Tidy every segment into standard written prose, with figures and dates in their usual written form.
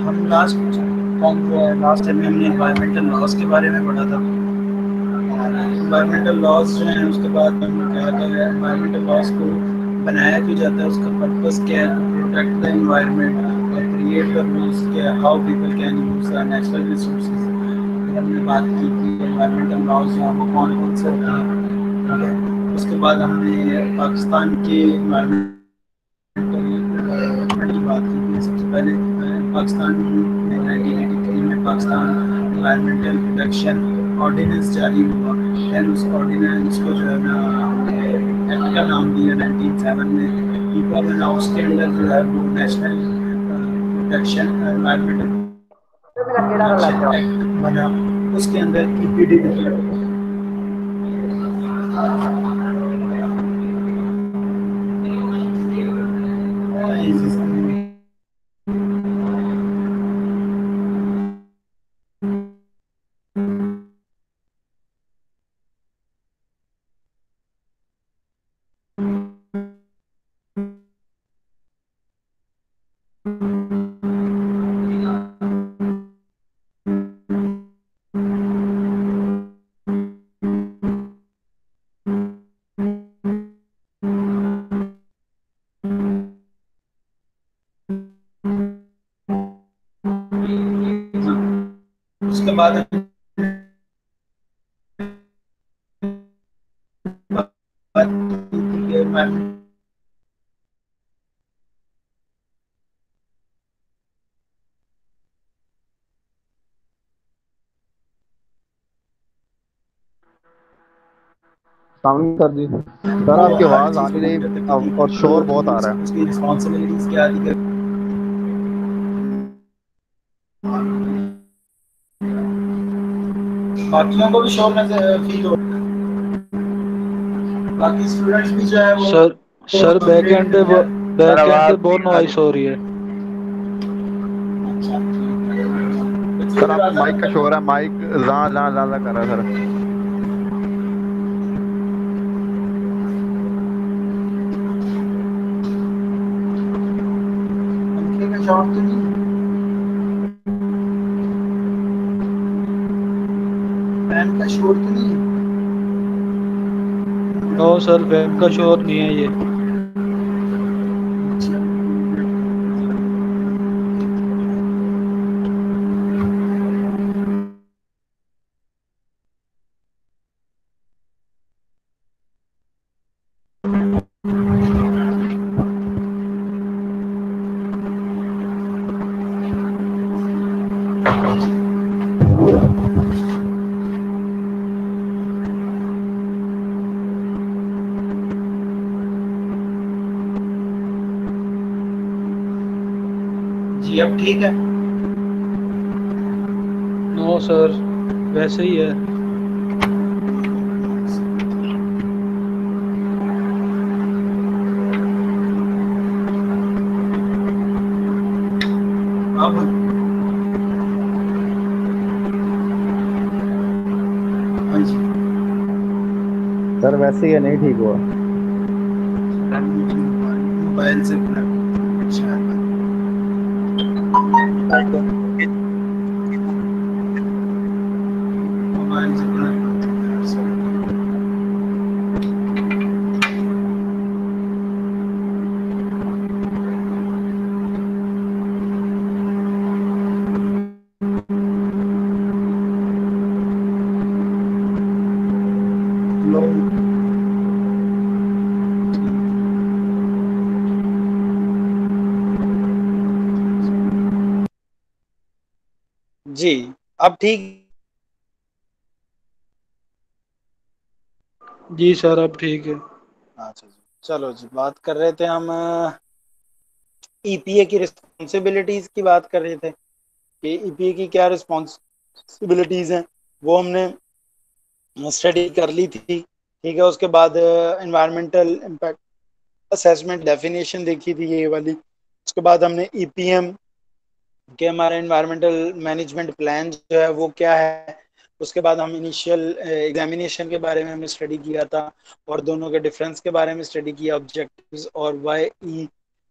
हम last time हमने environmental loss के बारे में पढ़ा था। इन्वायरमेंटल लॉस जो हैं उसके बाद हमने कहा था इन्वायरमेंटल लॉस को बनाया क्यों जाता है, उसका पर्पस क्या है, टू प्रोटेक्ट द इन्वायरमेंट और क्रिएट द रूल्स के how people can use the natural resources. हमने बात की कि इन्वायरमेंटल लॉज जो हैं वो कौन कौन से होते हैं, ठीक है। उसके बाद हमने पाकिस्तान के इन्वायरमेंट की बात की थी। सबसे पहले पाकिस्तान में 1983 में पाकिस्तान इन्वायरमेंटल प्रोटेक्शन ऑर्डिनेंस जारी हुआ। दैन उस ऑर्डिनेंस को जो है ना एक्ट का नाम दिया 1907 में। पीपल एंड हाउस के अंदर जो है वो national protection environmental protection act बना। उसके अंदर ईपीडी उसके बाद साउंड सर जी, सर वो आपकी हर आवाज आ चीज नहीं को रही। लेकर तकलीफ और शोर बहुत आ रूल्स, रहा है। उसकी रिस्पॉन्सिबिलिटीज क्या थी। बाकियों को भी शोर में फील हो, बाकी स्टूडेंट्स भी जो है वो सर सर अपडेट नहीं है। सर बैक एंड पे आवाज बहुत नहीं आ रही। नॉइस हो रही है। अच्छा, बच्चे सर भी आपका ज्यादा माइक का मतलब शोर है, माइक जा जा जा जा कर रहा है सर। पंखे का शौक तो नहीं, फैन का शोर तो नहीं है। नो सर, फैन का शोर नहीं है ये। जी अब ठीक है। नो सर, वैसे ही है। अब हाँ जी, सर वैसे ही है, नहीं ठीक हुआ। मोबाइल से शायद मोबाइल से लोग जी अब ठीक। जी सर, अब ठीक है। अच्छा जी, चलो जी, बात कर रहे थे हम ईपीए की रिस्पॉन्सिबिलिटीज की बात कर रहे थे कि ईपीए की क्या रिस्पॉन्सिबिलिटीज हैं, वो हमने स्टडी कर ली थी। ठीक है, उसके बाद इन्वायरमेंटल इम्पैक्ट असेसमेंट डेफिनेशन देखी थी ये वाली। उसके बाद हमने ईपीएम के हमारा इन्वायरमेंटल मैनेजमेंट प्लान जो है वो क्या है। उसके बाद हम इनिशियल एग्जामिनेशन के बारे में हमने स्टडी किया था और दोनों के डिफरेंस के बारे में स्टडी किया, ऑब्जेक्टिव्स और वाई ई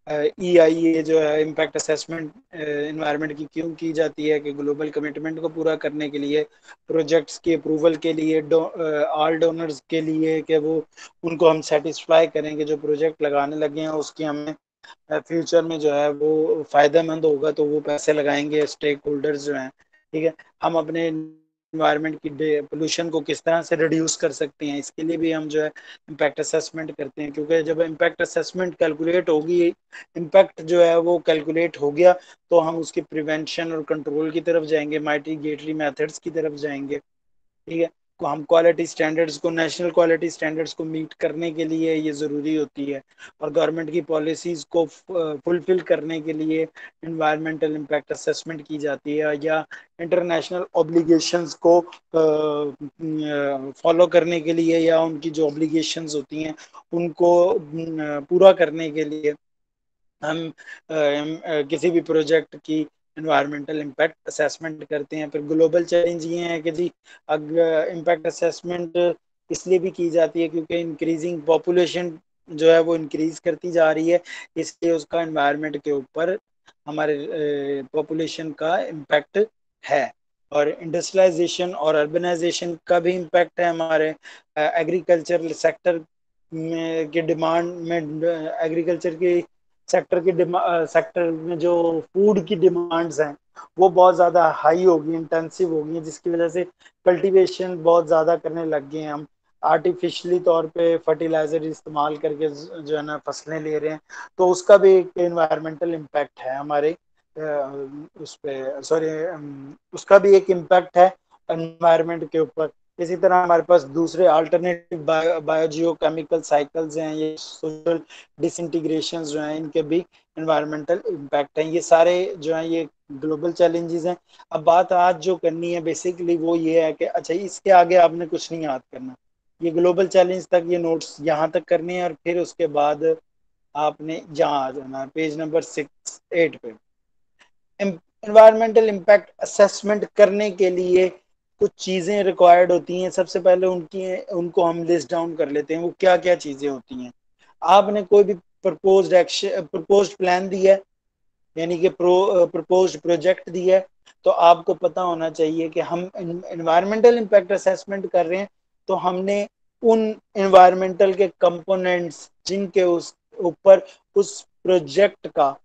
EIA जो है इम्पैक्ट असेसमेंट इन्वायरमेंट की क्यों की जाती है कि ग्लोबल कमिटमेंट को पूरा करने के लिए, प्रोजेक्ट्स की अप्रूवल के लिए, ऑल डोनर्स के लिए कि वो उनको हम सेटिस्फाई करेंगे, जो प्रोजेक्ट लगाने लगे हैं उसकी हमें फ्यूचर में जो है वो फायदेमंद होगा तो वो पैसे लगाएंगे स्टेक होल्डर्स जो हैं, ठीक है। हम अपने इन्वायरमेंट की पोल्यूशन को किस तरह से रिड्यूस कर सकते हैं, इसके लिए भी हम जो है इम्पैक्ट असेसमेंट करते हैं, क्योंकि जब इम्पैक्ट असेसमेंट कैलकुलेट होगी, इम्पैक्ट जो है वो कैलकुलेट हो गया तो हम उसकी प्रिवेंशन और कंट्रोल की तरफ जाएंगे, माइटिगेटरी मेथड्स की तरफ जाएंगे, ठीक है। हम क्वालिटी स्टैंडर्ड्स को, नेशनल क्वालिटी स्टैंडर्ड्स को मीट करने के लिए ये ज़रूरी होती है, और गवर्नमेंट की पॉलिसीज़ को फुलफिल करने के लिए इन्वायरमेंटल इम्पैक्ट असेसमेंट की जाती है, या इंटरनेशनल ऑब्लिगेशंस को फॉलो करने के लिए, या उनकी जो ऑब्लिगेशंस होती हैं उनको पूरा करने के लिए हम किसी भी प्रोजेक्ट की इन्वायरमेंटल इम्पैक्ट असेसमेंट करते हैं। फिर ग्लोबल चैलेंज ये है कि जी अगर इम्पैक्ट असेसमेंट इसलिए भी की जाती है क्योंकि इंक्रीजिंग पॉपुलेशन जो है वो इंक्रीज करती जा रही है, इसलिए उसका इन्वायरमेंट के ऊपर हमारे पॉपुलेशन का इम्पैक्ट है। और इंडस्ट्रियलाइजेशन और अर्बनाइजेशन का भी इम्पैक्ट है हमारे एग्रीकल्चर सेक्टर में की डिमांड में, एग्रीकल्चर की सेक्टर में जो फूड की डिमांड्स हैं वो बहुत ज़्यादा हाई होगी, इंटेंसिव होगी, जिसकी वजह से कल्टीवेशन बहुत ज़्यादा करने लग गए हैं हम, आर्टिफिशियली तौर पे फर्टिलाइजर इस्तेमाल करके जो है ना फसलें ले रहे हैं, तो उसका भी एक इन्वायरमेंटल इम्पैक्ट है हमारे उस पे, सॉरी, उसका भी एक इम्पैक्ट है एनवायरनमेंट के ऊपर। इसी तरह हमारे पास दूसरे अल्टरनेटिव बायोजियो केमिकल साइकिल्स हैं, ये सोशल डिसइंटीग्रेशन जो हैं, इनके भी इन्वायरमेंटल इम्पैक्ट हैं। ये सारे जो हैं ये ग्लोबल चैलेंजेस हैं। अब बात आज जो करनी है बेसिकली वो ये है कि अच्छा इसके आगे आपने कुछ नहीं याद करना, ये ग्लोबल चैलेंज तक ये नोट्स यहाँ तक करने हैं, और फिर उसके बाद आपने यहाँ आ जाना पेज नंबर 6-8 पे। एनवायरमेंटल इम्पैक्ट असेसमेंट करने के लिए कुछ चीजें रिक्वायर्ड होती हैं। सबसे पहले उनको हम लिस्ट डाउन कर लेते हैं, वो क्या क्या चीजें होती हैं। आपने कोई भी प्रपोज्ड प्लान दिया है, यानी कि प्रपोज्ड प्रोजेक्ट दिया है, तो आपको पता होना चाहिए कि हम एनवायरमेंटल इम्पैक्ट असेसमेंट कर रहे हैं, तो हमने उन एनवायरमेंटल के कंपोनेंट्स जिनके उस ऊपर उस प्रोजेक्ट का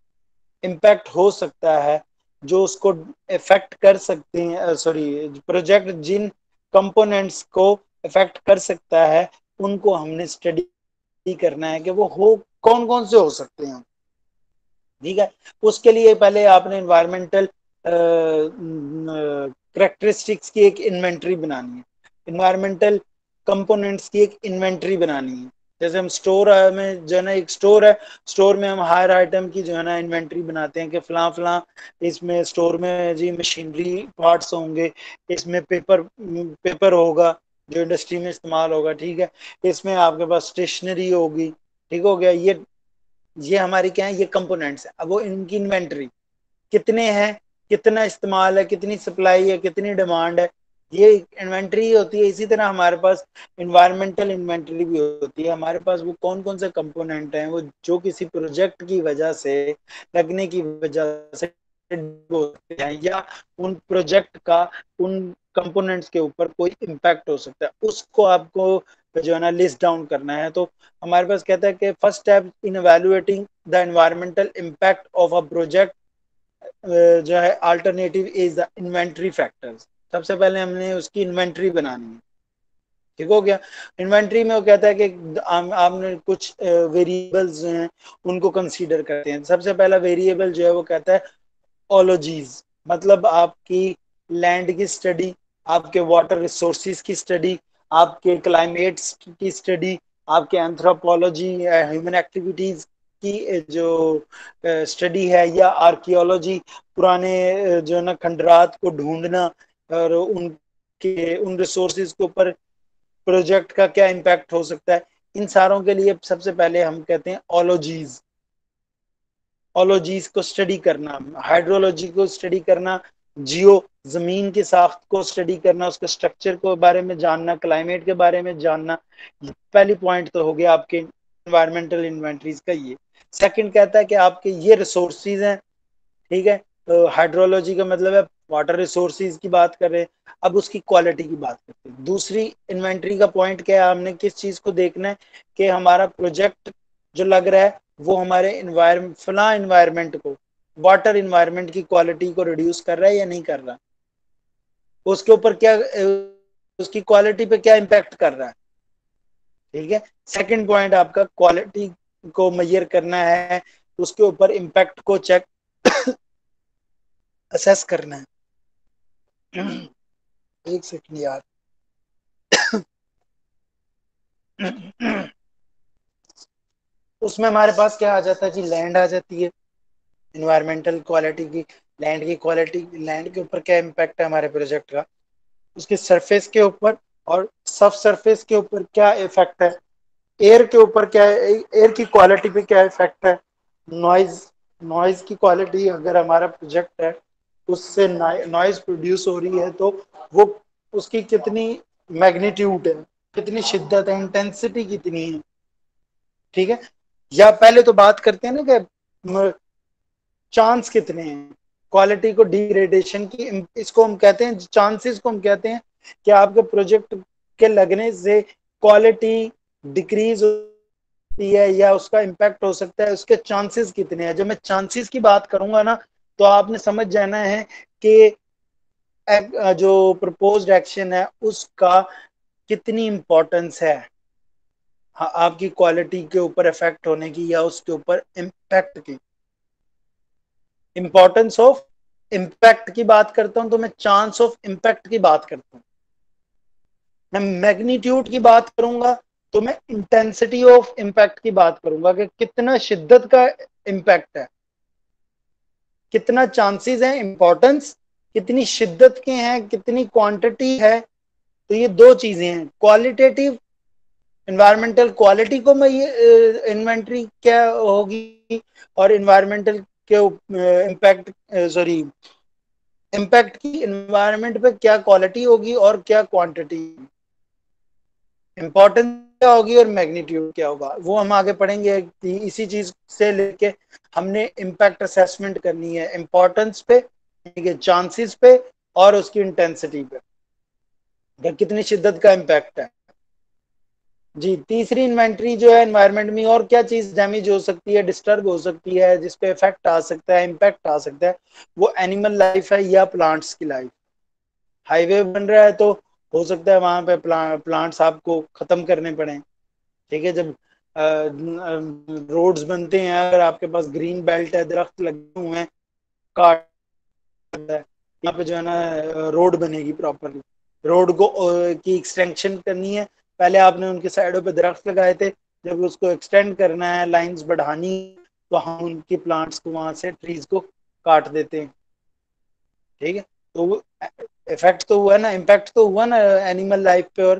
इम्पैक्ट हो सकता है, जो उसको इफेक्ट कर सकते हैं, सॉरी, प्रोजेक्ट जिन कंपोनेंट्स को इफेक्ट कर सकता है उनको हमने स्टडी करना है कि वो हो कौन कौन से हो सकते हैं, ठीक है। उसके लिए पहले आपने इन्वायरमेंटल करेक्टरिस्टिक्स की एक इन्वेंटरी बनानी है, इन्वायरमेंटल कंपोनेंट्स की एक इन्वेंटरी बनानी है। जैसे हम स्टोर में जो है ना, एक स्टोर है, स्टोर में हम हायर आइटम की जो है ना इन्वेंटरी बनाते हैं कि फलां फलां इसमें स्टोर में जी मशीनरी पार्ट्स होंगे, इसमें पेपर होगा जो इंडस्ट्री में इस्तेमाल होगा, ठीक है, इसमें आपके पास स्टेशनरी होगी, ठीक हो गया। ये हमारी क्या है, ये कंपोनेंट्स है। अब वो इनकी इन्वेंटरी कितने हैं, कितना इस्तेमाल है, कितनी सप्लाई है, कितनी डिमांड है, ये इन्वेंटरी होती है। इसी तरह हमारे पास इन्वायरमेंटल इन्वेंटरी भी होती है, हमारे पास वो कौन कौन से कंपोनेंट हैं वो जो किसी प्रोजेक्ट की वजह से, लगने की वजह से होते हैं, या उन प्रोजेक्ट का उन कंपोनेंट्स के ऊपर कोई इम्पैक्ट हो सकता है, उसको आपको जो है ना लिस्ट डाउन करना है। तो हमारे पास कहता है कि first step in evaluating the environmental impact of a project जो है alternative is the inventory factors. सबसे पहले हमने उसकी इन्वेंटरी बनानी है, ठीक हो गया। इन्वेंटरी में वो कहता है कि आपने कुछ वेरिएबल्स जो हैं उनको कंसीडर करते हैं। सबसे पहला वेरिएबल जो है वो कहता है ओलॉजीज, मतलब आपकी लैंड की स्टडी, आपके वाटर रिसोर्सेज की स्टडी, आपके क्लाइमेट्स की स्टडी, आपके एंथ्रोपोलॉजी ह्यूमन एक्टिविटीज की जो स्टडी है, या आर्कियोलॉजी, पुराने जो है ना खंडरात को ढूंढना और उन रिसोर्सेज के ऊपर प्रोजेक्ट का क्या इम्पैक्ट हो सकता है, इन सारों के लिए सबसे पहले हम कहते हैं ओलॉजीज को स्टडी करना, हाइड्रोलॉजी को स्टडी करना, जियो जमीन की साख्त को स्टडी करना, उसके स्ट्रक्चर को बारे में जानना, क्लाइमेट के बारे में जानना। पहली पॉइंट तो हो गया आपके एनवायरमेंटल इन्वेंटरीज का ये। सेकंड कहता है कि आपके ये रिसोर्सेज हैं, ठीक है, तो हाइड्रोलॉजी का मतलब है वाटर रिसोर्सेज की बात कर रहे हैं। अब उसकी क्वालिटी की बात करते हैं। दूसरी इन्वेंटरी का पॉइंट क्या है, हमने किस चीज को देखना है कि हमारा प्रोजेक्ट जो लग रहा है वो हमारे फला इन्वायरमेंट को, वाटर इन्वायरमेंट की क्वालिटी को रिड्यूस कर रहा है या नहीं कर रहा, उसके ऊपर क्या, उसकी क्वालिटी पे क्या इम्पैक्ट कर रहा है। ठीक है, सेकंड पॉइंट आपका क्वालिटी को मेजर करना है, उसके ऊपर इम्पैक्ट को चेक असेस करना है। एक सेकंड यार। उसमें हमारे पास क्या आ जाता है जी, लैंड आ जाती है, इन्वायरमेंटल क्वालिटी की, लैंड की क्वालिटी, लैंड के ऊपर क्या इम्पैक्ट है हमारे प्रोजेक्ट का, उसके सरफेस के ऊपर और सब सरफेस के ऊपर क्या इफेक्ट है, एयर के ऊपर क्या है, एयर की क्वालिटी पे क्या इफेक्ट है, नॉइज, नॉइज की क्वालिटी, अगर हमारा प्रोजेक्ट है उससे नॉइज प्रोड्यूस हो रही है तो वो उसकी कितनी मैग्नीट्यूड है, कितनी शिद्दत है, इंटेंसिटी कितनी है। ठीक है, या पहले तो बात करते हैं ना कि चांस कितने हैं क्वालिटी को डिग्रेडेशन की, इसको हम कहते हैं चांसेस को हम कहते हैं कि आपके प्रोजेक्ट के लगने से क्वालिटी डिक्रीज होती है या उसका इम्पैक्ट हो सकता है, उसके चांसेस कितने हैं। जब मैं चांसेस की बात करूंगा ना तो आपने समझ जाना है कि जो प्रपोज्ड एक्शन है उसका कितनी इंपॉर्टेंस है, हाँ, आपकी क्वालिटी के ऊपर इफेक्ट होने की या उसके ऊपर इम्पैक्ट की। इंपॉर्टेंस ऑफ इम्पैक्ट की बात करता हूं तो मैं चांस ऑफ इम्पैक्ट की बात करता हूं। मैं मैग्नीट्यूड की बात करूंगा तो मैं इंटेंसिटी ऑफ इम्पैक्ट की बात करूंगा कि कितना शिद्दत का इम्पैक्ट है, कितना चांसेस है, इंपॉर्टेंस कितनी शिद्दत के हैं, कितनी क्वांटिटी है। तो ये दो चीजें हैं, क्वालिटेटिव इन्वायरमेंटल क्वालिटी को मैं ये इन्वेंटरी क्या होगी, और इन्वायरमेंटल के इम्पैक्ट, सॉरी इम्पैक्ट की इन्वायरमेंट पे क्या क्वालिटी होगी और क्या क्वांटिटी, इंपॉर्टेंस क्या होगी और मैग्नीट्यूड क्या होगा, वो हम आगे पढ़ेंगे। इसी चीज से लेके हमने इम्पैक्ट असेसमेंट करनी है इंपॉर्टेंस पे, ठीक है, चांसेस पे और उसकी इंटेंसिटी पे, कितनी शिद्दत का इम्पैक्ट है। जी, तीसरी इन्वेंटरी जो है एनवायरनमेंट में और क्या चीज डैमेज हो सकती है, डिस्टर्ब हो सकती है, जिसपे इफेक्ट आ सकता है, इम्पैक्ट आ सकता है, वो एनिमल लाइफ है या प्लांट्स की लाइफ। हाईवे बन रहा है तो हो सकता है वहां पे प्लांट्स आपको खत्म करने पड़े। ठीक है, जब रोड्स बनते हैं, अगर आपके पास ग्रीन बेल्ट है, दरख्त लगे हुए हैं, काट है, यहाँ पे जो है ना रोड बनेगी प्रॉपरली, रोड को की एक्सटेंशन करनी है, पहले आपने उनके साइडों पे दरख्त लगाए थे, जब उसको एक्सटेंड करना है, लाइंस बढ़ानी, तो हम उनकी प्लांट्स को वहां से ट्रीज को काट देते हैं। ठीक है, तो इफेक्ट तो हुआ ना, इम्पैक्ट तो हुआ ना एनिमल लाइफ पे और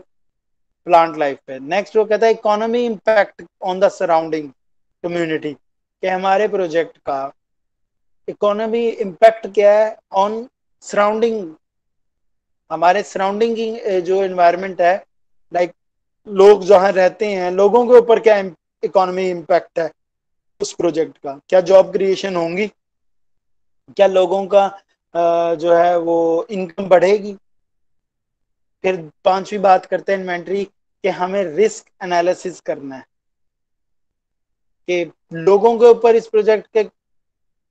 प्लांट लाइफ पे। नेक्स्ट वो कहता है economy impact on the surrounding community, कि हमारे प्रोजेक्ट का इकोनॉमी इम्पैक्ट क्या है ऑन सराउंडिंग, हमारे सराउंडिंग की जो एनवायरनमेंट है, लाइक लोग जहाँ रहते हैं, लोगों के ऊपर क्या इकोनॉमी इम्पैक्ट है उस प्रोजेक्ट का, क्या जॉब क्रिएशन होंगी, क्या लोगों का जो है वो इनकम बढ़ेगी। फिर पांचवी बात करते हैं इन्वेंटरी, कि हमें रिस्क एनालिसिस करना है कि लोगों के ऊपर इस प्रोजेक्ट के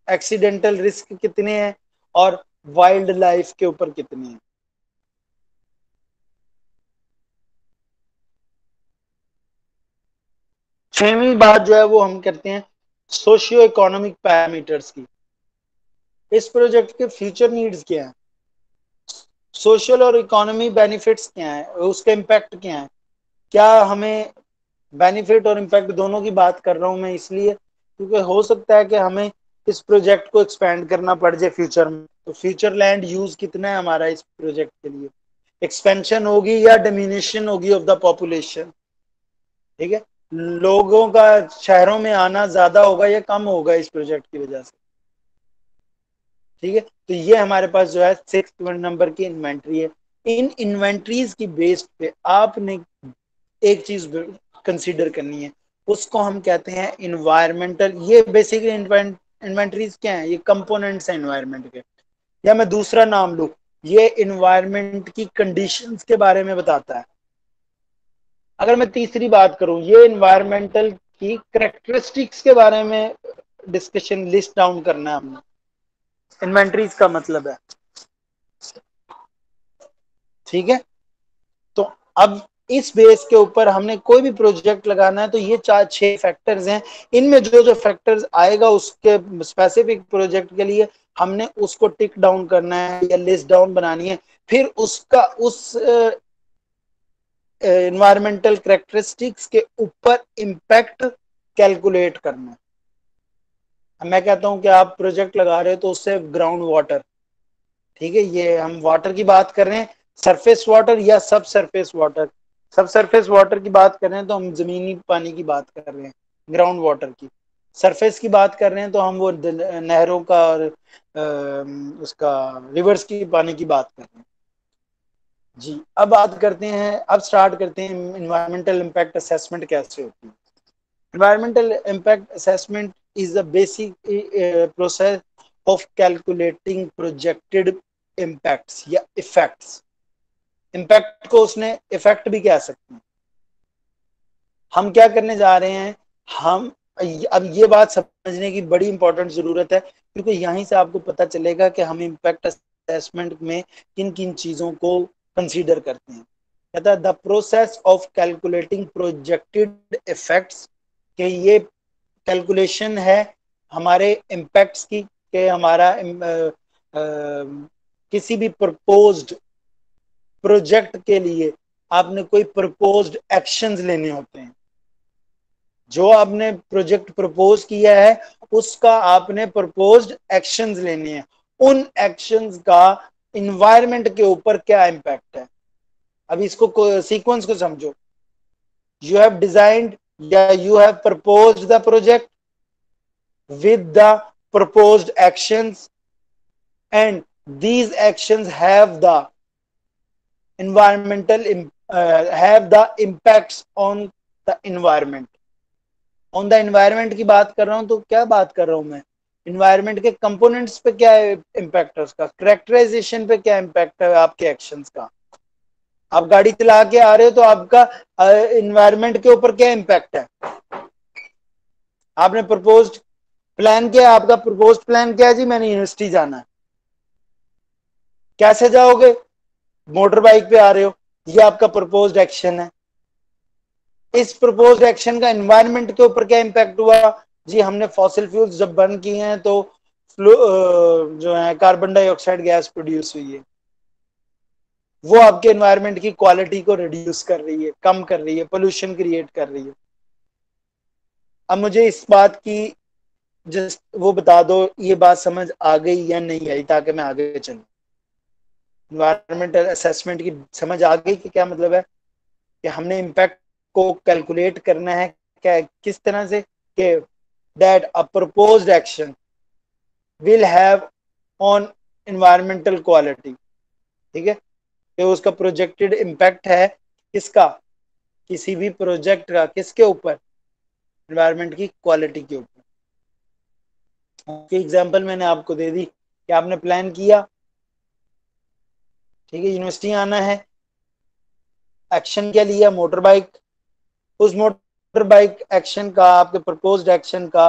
एक्सीडेंटल रिस्क कितने हैं और वाइल्ड लाइफ के ऊपर कितने हैं। छठवीं बात जो है वो हम करते हैं सोशियो इकोनॉमिक पैरामीटर्स की, इस प्रोजेक्ट के फ्यूचर नीड्स क्या है, सोशल और इकोनॉमी बेनिफिट्स क्या है, उसका इम्पैक्ट क्या है, क्या हमें बेनिफिट और इम्पैक्ट दोनों की बात कर रहा हूं मैं इसलिए क्योंकि हो सकता है कि हमें इस प्रोजेक्ट को एक्सपेंड करना पड़ जाए फ्यूचर में, तो फ्यूचर लैंड यूज कितना है हमारा इस प्रोजेक्ट के लिए, एक्सपेंशन होगी या डिमिनिशन होगी ऑफ द पॉपुलेशन। ठीक है, लोगों का शहरों में आना ज्यादा होगा या कम होगा इस प्रोजेक्ट की वजह से। ठीक है, तो ये हमारे पास जो है 6 नंबर की इन्वेंट्री है। इन इन्वेंट्रीज की बेस पे आपने एक चीज कंसीडर करनी है, उसको हम कहते हैं इन्वायरमेंटल। ये बेसिकली इन्वेंटरीज क्या है, ये कंपोनेंट्स हैं इन्वायरमेंट के। या मैं दूसरा नाम लूं, ये इन्वायरमेंट की कंडीशंस के बारे में बताता है। अगर मैं तीसरी बात करूं, ये इन्वायरमेंटल की करेक्टरिस्टिक्स के बारे में डिस्कशन, लिस्ट डाउन करना है हमने। इन्वेंटरीज का मतलब है, ठीक है। तो अब इस बेस के ऊपर हमने कोई भी प्रोजेक्ट लगाना है तो ये 4-6 फैक्टर्स हैं। इनमें जो जो फैक्टर्स आएगा उसके स्पेसिफिक प्रोजेक्ट के लिए हमने उसको टिक डाउन करना है या लिस्ट डाउन बनानी है। फिर उसका उस एनवायरमेंटल करेक्टरिस्टिक्स के ऊपर इम्पैक्ट कैलकुलेट करना है। मैं कहता हूं कि आप प्रोजेक्ट लगा रहे हो तो उससे ग्राउंड वाटर, ठीक है, ये हम वाटर की बात कर रहे हैं, सरफेस वाटर या सब सरफेस वाटर। सब सरफेस वाटर की बात कर रहे हैं तो हम जमीनी पानी की बात कर रहे हैं, ग्राउंड वाटर की। सरफेस की बात कर रहे हैं तो हम वो नहरों का और उसका रिवर्स की पानी की बात कर रहे हैं। जी, अब बात करते हैं, अब स्टार्ट करते हैं इन्वायरमेंटल इम्पैक्ट असेसमेंट कैसे होती है। Environmental impact assessment is the basic process of calculating projected impacts या इफेक्ट्स। इम्पैक्ट को उसने इफेक्ट भी कह सकते हैं। हम क्या करने जा रहे हैं, हम अब ये बात समझने की बड़ी इंपॉर्टेंट जरूरत है, क्योंकि यहीं से आपको पता चलेगा कि हम इम्पैक्ट असेसमेंट में किन किन चीजों को कंसीडर करते हैं। कहता है the process of calculating projected effects, कि ये कैलकुलेशन है हमारे इम्पैक्ट्स की, कि हमारा किसी भी प्रपोज्ड प्रोजेक्ट के लिए आपने कोई प्रपोज्ड एक्शंस लेने होते हैं। जो आपने प्रोजेक्ट प्रपोज किया है उसका आपने प्रपोज्ड एक्शंस लेने हैं। उन एक्शंस का इन्वायरमेंट के ऊपर क्या इम्पैक्ट है। अब इसको सीक्वेंस को समझो। यू हैव डिजाइंड या you have proposed the project with the proposed actions, and these actions have the have the impacts on the environment। on the environment की बात कर रहा हूं तो क्या बात कर रहा हूं मैं, इन्वायरमेंट के कंपोनेंट्स पे क्या इम्पैक्ट है उसका, करेक्टराइजेशन पे क्या इम्पैक्ट है आपके एक्शंस का। आप गाड़ी चला के आ रहे हो तो आपका इन्वायरमेंट के ऊपर क्या इम्पैक्ट है। आपने प्रपोज्ड प्लान किया, आपका प्रपोज्ड प्लान क्या है जी, मैंने यूनिवर्सिटी जाना है। कैसे जाओगे, मोटर बाइक पे आ रहे हो, ये आपका प्रपोज्ड एक्शन है। इस प्रपोज्ड एक्शन का एनवायरनमेंट के ऊपर क्या इंपैक्ट हुआ जी, हमने फॉसिल फ्यूल्स जब बर्न किए हैं तो जो है कार्बन डाइऑक्साइड गैस प्रोड्यूस हुई है, वो आपके एनवायरनमेंट की क्वालिटी को रिड्यूस कर रही है, कम कर रही है, पोल्यूशन क्रिएट कर रही है। अब मुझे इस बात की जस्ट वो बता दो, ये बात समझ आ गई या नहीं आई, ताकि मैं आगे चलूं। इन्वायरमेंटल असेसमेंट की समझ आ गई कि क्या मतलब है, कि हमने इम्पैक्ट को कैलकुलेट करना है क्या, किस तरह से, कि that a proposed action will have on environmental quality. ठीक है, कि उसका प्रोजेक्टेड इम्पैक्ट है किसका, किसी भी प्रोजेक्ट का किसके ऊपर, एनवायरमेंट की क्वालिटी के ऊपर। एग्जांपल मैंने आपको दे दी कि आपने प्लान किया, ठीक है, यूनिवर्सिटी आना है, एक्शन क्या लिया, मोटर बाइक। उस मोटर बाइक एक्शन का, आपके प्रपोज्ड एक्शन का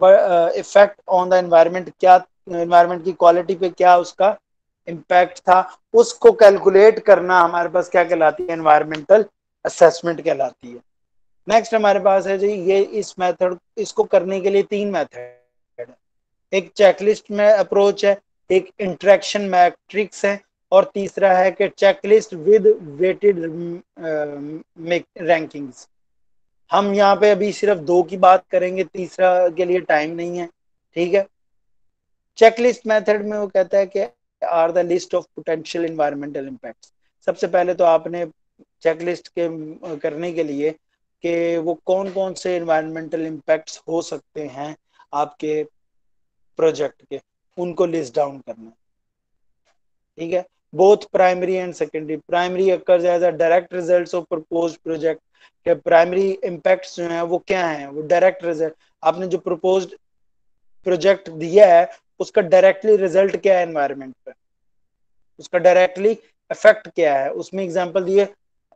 इफेक्ट ऑन द एनवायरनमेंट क्या, एनवायरनमेंट की क्वालिटी पे क्या उसका इम्पैक्ट था, उसको कैलकुलेट करना हमारे पास क्या कहलाती है, एनवायरमेंटल असेसमेंट कहलाती है। नेक्स्ट हमारे पास है जी, ये इस मेथड, इसको करने के लिए 3 मेथड है। एक चेकलिस्ट में अप्रोच है, एक इंटरेक्शन मैट्रिक्स है, और तीसरा है कि चेकलिस्ट विद वेटेड रैंकिंग्स। हम यहाँ पे अभी सिर्फ 2 की बात करेंगे, तीसरा के लिए टाइम नहीं है, ठीक है। चेकलिस्ट मेथड में वो कहता है कि are the list of potential environmental impacts. सबसे पहले तो आपने चेकलिस्ट के करने के लिए कि वो कौन कौन से एनवायरमेंटल इम्पैक्ट्स हो सकते हैं आपके प्रोजेक्ट के, उनको लिस्ट डाउन करना, ठीक है। both primary and secondary. Primary occurs as a direct results of proposed project. कि प्राइमरी इम्पैक्ट्स जो हैं वो क्या हैं, वो डायरेक्ट रिजल्ट, आपने जो प्रपोज्ड प्रोजेक्ट दिया है उसका डायरेक्टली रिजल्ट क्या है एनवायरनमेंट पर, उसका डायरेक्टली इफेक्ट क्या है। उसमें एग्जांपल दिए,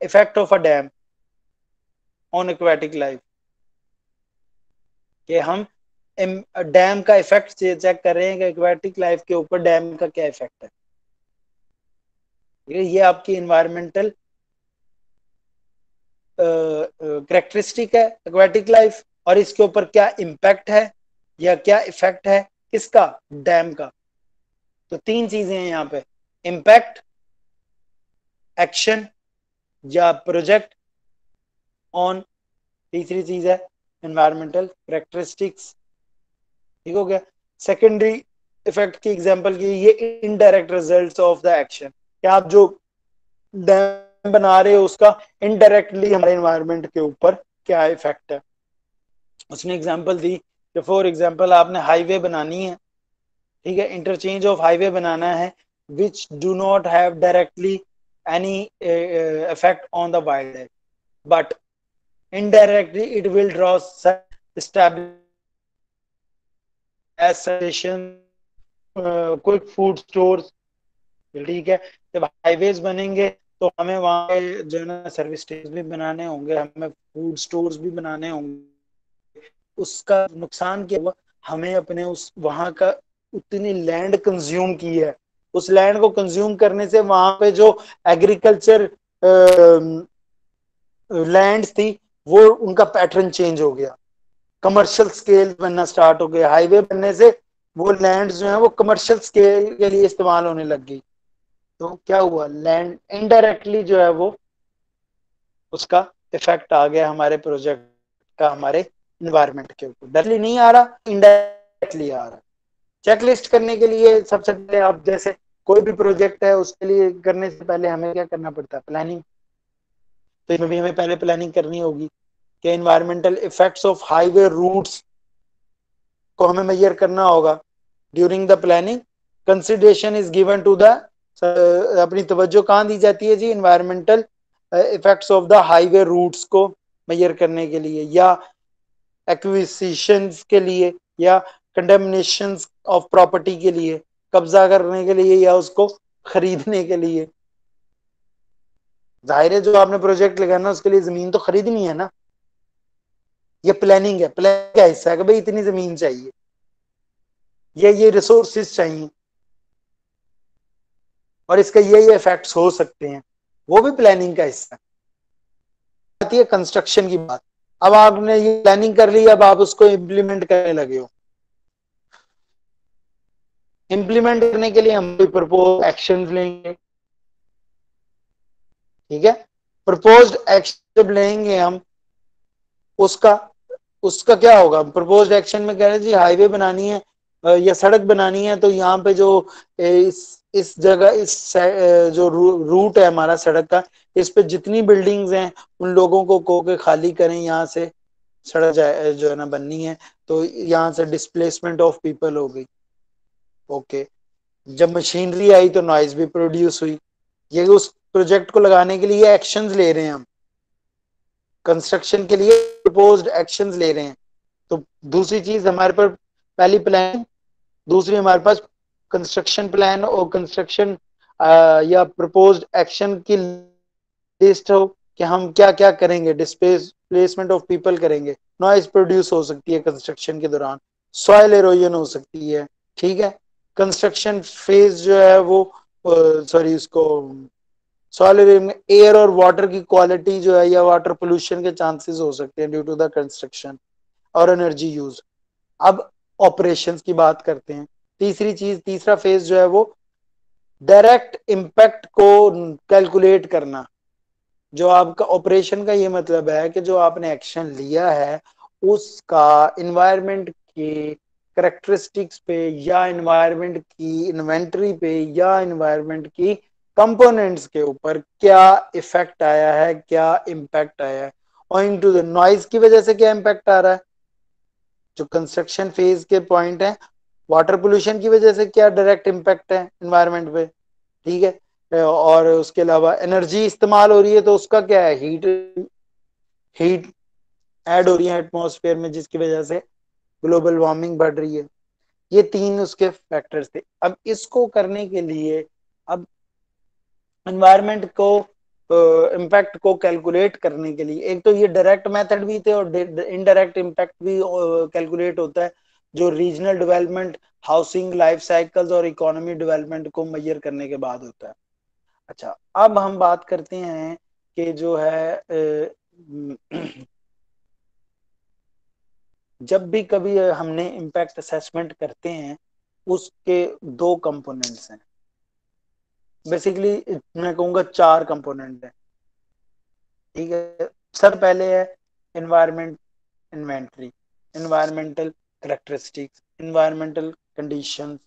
effect of a dam on aquatic life, कि हम डैम का इफेक्ट चेक कर रहे हैं कि एक्वेटिक लाइफ के ऊपर डैम का क्या इफेक्ट है। ये आपकी इन्वायरमेंटल करेक्टरिस्टिक है एक्वेटिक लाइफ, और इसके ऊपर क्या इम्पैक्ट है या क्या इफेक्ट है किसका, डैम का। तो तीन चीजें हैं यहाँ पे, इम्पैक्ट, एक्शन या प्रोजेक्ट ऑन, तीसरी चीज है एनवायरमेंटल करेक्टरिस्टिक्स। ठीक हो गया। सेकेंडरी इफेक्ट की एग्जांपल की, ये indirect results of the action, क्या आप जो डैम बना रहे हो उसका इनडायरेक्टली हमारे एनवायरनमेंट के ऊपर क्या इफेक्ट है। उसने एग्जांपल दी कि फॉर एग्जांपल आपने हाईवे बनानी है, ठीक है, इंटरचेंज ऑफ हाईवे बनाना है, which do not have directly any effect on the wildlife, but indirectly it will draw establishment, quick food stores। ठीक है, जब हाईवेज बनेंगे तो हमें वहाँ पे जो है ना सर्विस स्टेशन भी बनाने होंगे, हमें फूड स्टोर्स भी बनाने होंगे। उसका नुकसान क्या हुआ, हमें अपने उस वहाँ का उतनी लैंड कंज्यूम की है, उस लैंड को कंज्यूम करने से वहां पे जो एग्रीकल्चर लैंड्स थी वो उनका पैटर्न चेंज हो गया, कमर्शियल स्केल बनना स्टार्ट हो गया। हाईवे बनने से वो लैंड जो है वो कमर्शियल स्केल के लिए इस्तेमाल होने लग गई। तो क्या हुआ, लैंड इनडायरेक्टली जो है वो उसका इफेक्ट आ गया हमारे प्रोजेक्ट का हमारे इन्वायरमेंट के ऊपर, डायरेक्टली नहीं आ रहा, इनडायरेक्टली आ रहा। चेकलिस्ट करने के लिए सबसे पहले आप जैसे कोई भी प्रोजेक्ट है उसके लिए करने से पहले हमें क्या करना पड़ता है, प्लानिंग। तो इसमें भी हमें पहले प्लानिंग करनी होगी कि environmental effects of highway routes को हमें मेजर करना होगा। During the planning consideration is given to the, अपनी तवज्जो कहाँ दी जाती है जी, environmental effects of the highway routes को मेजर करने के लिए, या एक्विजिशंस के लिए, या कंडेमनेशन ऑफ प्रॉपर्टी के लिए, कब्जा करने के लिए, या उसको खरीदने के लिए। जाहिर है जो आपने प्रोजेक्ट लगाना उसके लिए जमीन तो खरीदनी है ना, ये प्लानिंग है, प्लान का हिस्सा है कि भाई इतनी जमीन चाहिए, ये रिसोर्सेज चाहिए और इसका ये इफेक्ट्स हो सकते हैं, वो भी प्लानिंग का हिस्सा है। आती है कंस्ट्रक्शन की बात, अब आपने ये प्लानिंग कर ली, अब आप उसको इम्प्लीमेंट करने लगे हो। इम्प्लीमेंट करने के लिए हम प्रपोज एक्शन लेंगे, ठीक है, प्रपोज्ड एक्शन जब लेंगे हम, उसका क्या होगा, प्रपोज्ड एक्शन में कह रहे हैं जी हाईवे बनानी है या सड़क बनानी है, तो यहाँ पे जो इस जगह इस जो रूट है हमारा सड़क का, इस पे जितनी बिल्डिंग्स हैं उन लोगों को कहो के खाली करें, यहाँ से सड़क जो है ना बननी है, तो यहाँ से डिस्प्लेसमेंट ऑफ पीपल हो गई। ओके, जब मशीनरी आई तो नॉइज भी प्रोड्यूस हुई। ये उस प्रोजेक्ट को लगाने के लिए एक्शंस ले रहे हैं हम, कंस्ट्रक्शन के लिए प्रपोज्ड एक्शंस ले रहे हैं। तो दूसरी चीज हमारे पर पहली प्लान, दूसरी हमारे पास कंस्ट्रक्शन प्लान और कंस्ट्रक्शन या प्रपोज्ड एक्शन की लिस्ट हो कि हम क्या क्या करेंगे, डिस्प्लेसमेंट ऑफ पीपल करेंगे, नॉइज प्रोड्यूस हो सकती है कंस्ट्रक्शन के दौरान, सॉइल एरोजन हो सकती है, ठीक है, कंस्ट्रक्शन फेज जो है वो सॉरी उसको सॉइल में एयर और वाटर की क्वालिटी जो है या वाटर पोल्यूशन के चांसेस हो सकते हैं ड्यू टू द कंस्ट्रक्शन और एनर्जी यूज। अब ऑपरेशंस की बात करते हैं। तीसरी चीज, तीसरा फेज जो है वो डायरेक्ट इम्पैक्ट को कैलकुलेट करना। जो आपका ऑपरेशन का ये मतलब है कि जो आपने एक्शन लिया है उसका इन्वायरमेंट के करेक्टरिस्टिक्स पे या इन्वायरमेंट की इन्वेंटरी पे या इन्वायरमेंट की कंपोनेंट्स के ऊपर क्या इफेक्ट आया है, क्या इम्पैक्ट आया है। ओइंग टू द नॉइज की वजह से क्या इम्पैक्ट आ रहा है, जो कंस्ट्रक्शन फेज के पॉइंट है, वाटर पोल्यूशन की वजह से क्या डायरेक्ट इम्पैक्ट है इन्वायरमेंट पे, ठीक है, और उसके अलावा एनर्जी इस्तेमाल हो रही है, तो उसका क्या है, हीट ऐड हो रही है एटमॉस्फेयर में, जिसकी वजह से ग्लोबल वार्मिंग बढ़ रही है। ये 3 उसके फैक्टर्स थे। अब इसको करने के लिए, अब एनवायरमेंट को इम्पैक्ट को कैलकुलेट करने के लिए, एक तो ये डायरेक्ट मेथड भी थे और इनडायरेक्ट इम्पैक्ट भी कैलकुलेट होता है, जो regional development, housing, life cycles और इकोनॉमी डेवलपमेंट को मेजर करने के बाद होता है। अच्छा, अब हम बात करते हैं कि जो है जब भी कभी हमने इम्पैक्ट असेसमेंट करते हैं, उसके 2 कंपोनेंट्स हैं, बेसिकली मैं कहूंगा 4 कंपोनेंट है। ठीक है, सर पहले है environment inventory, environmental characteristics, environmental conditions,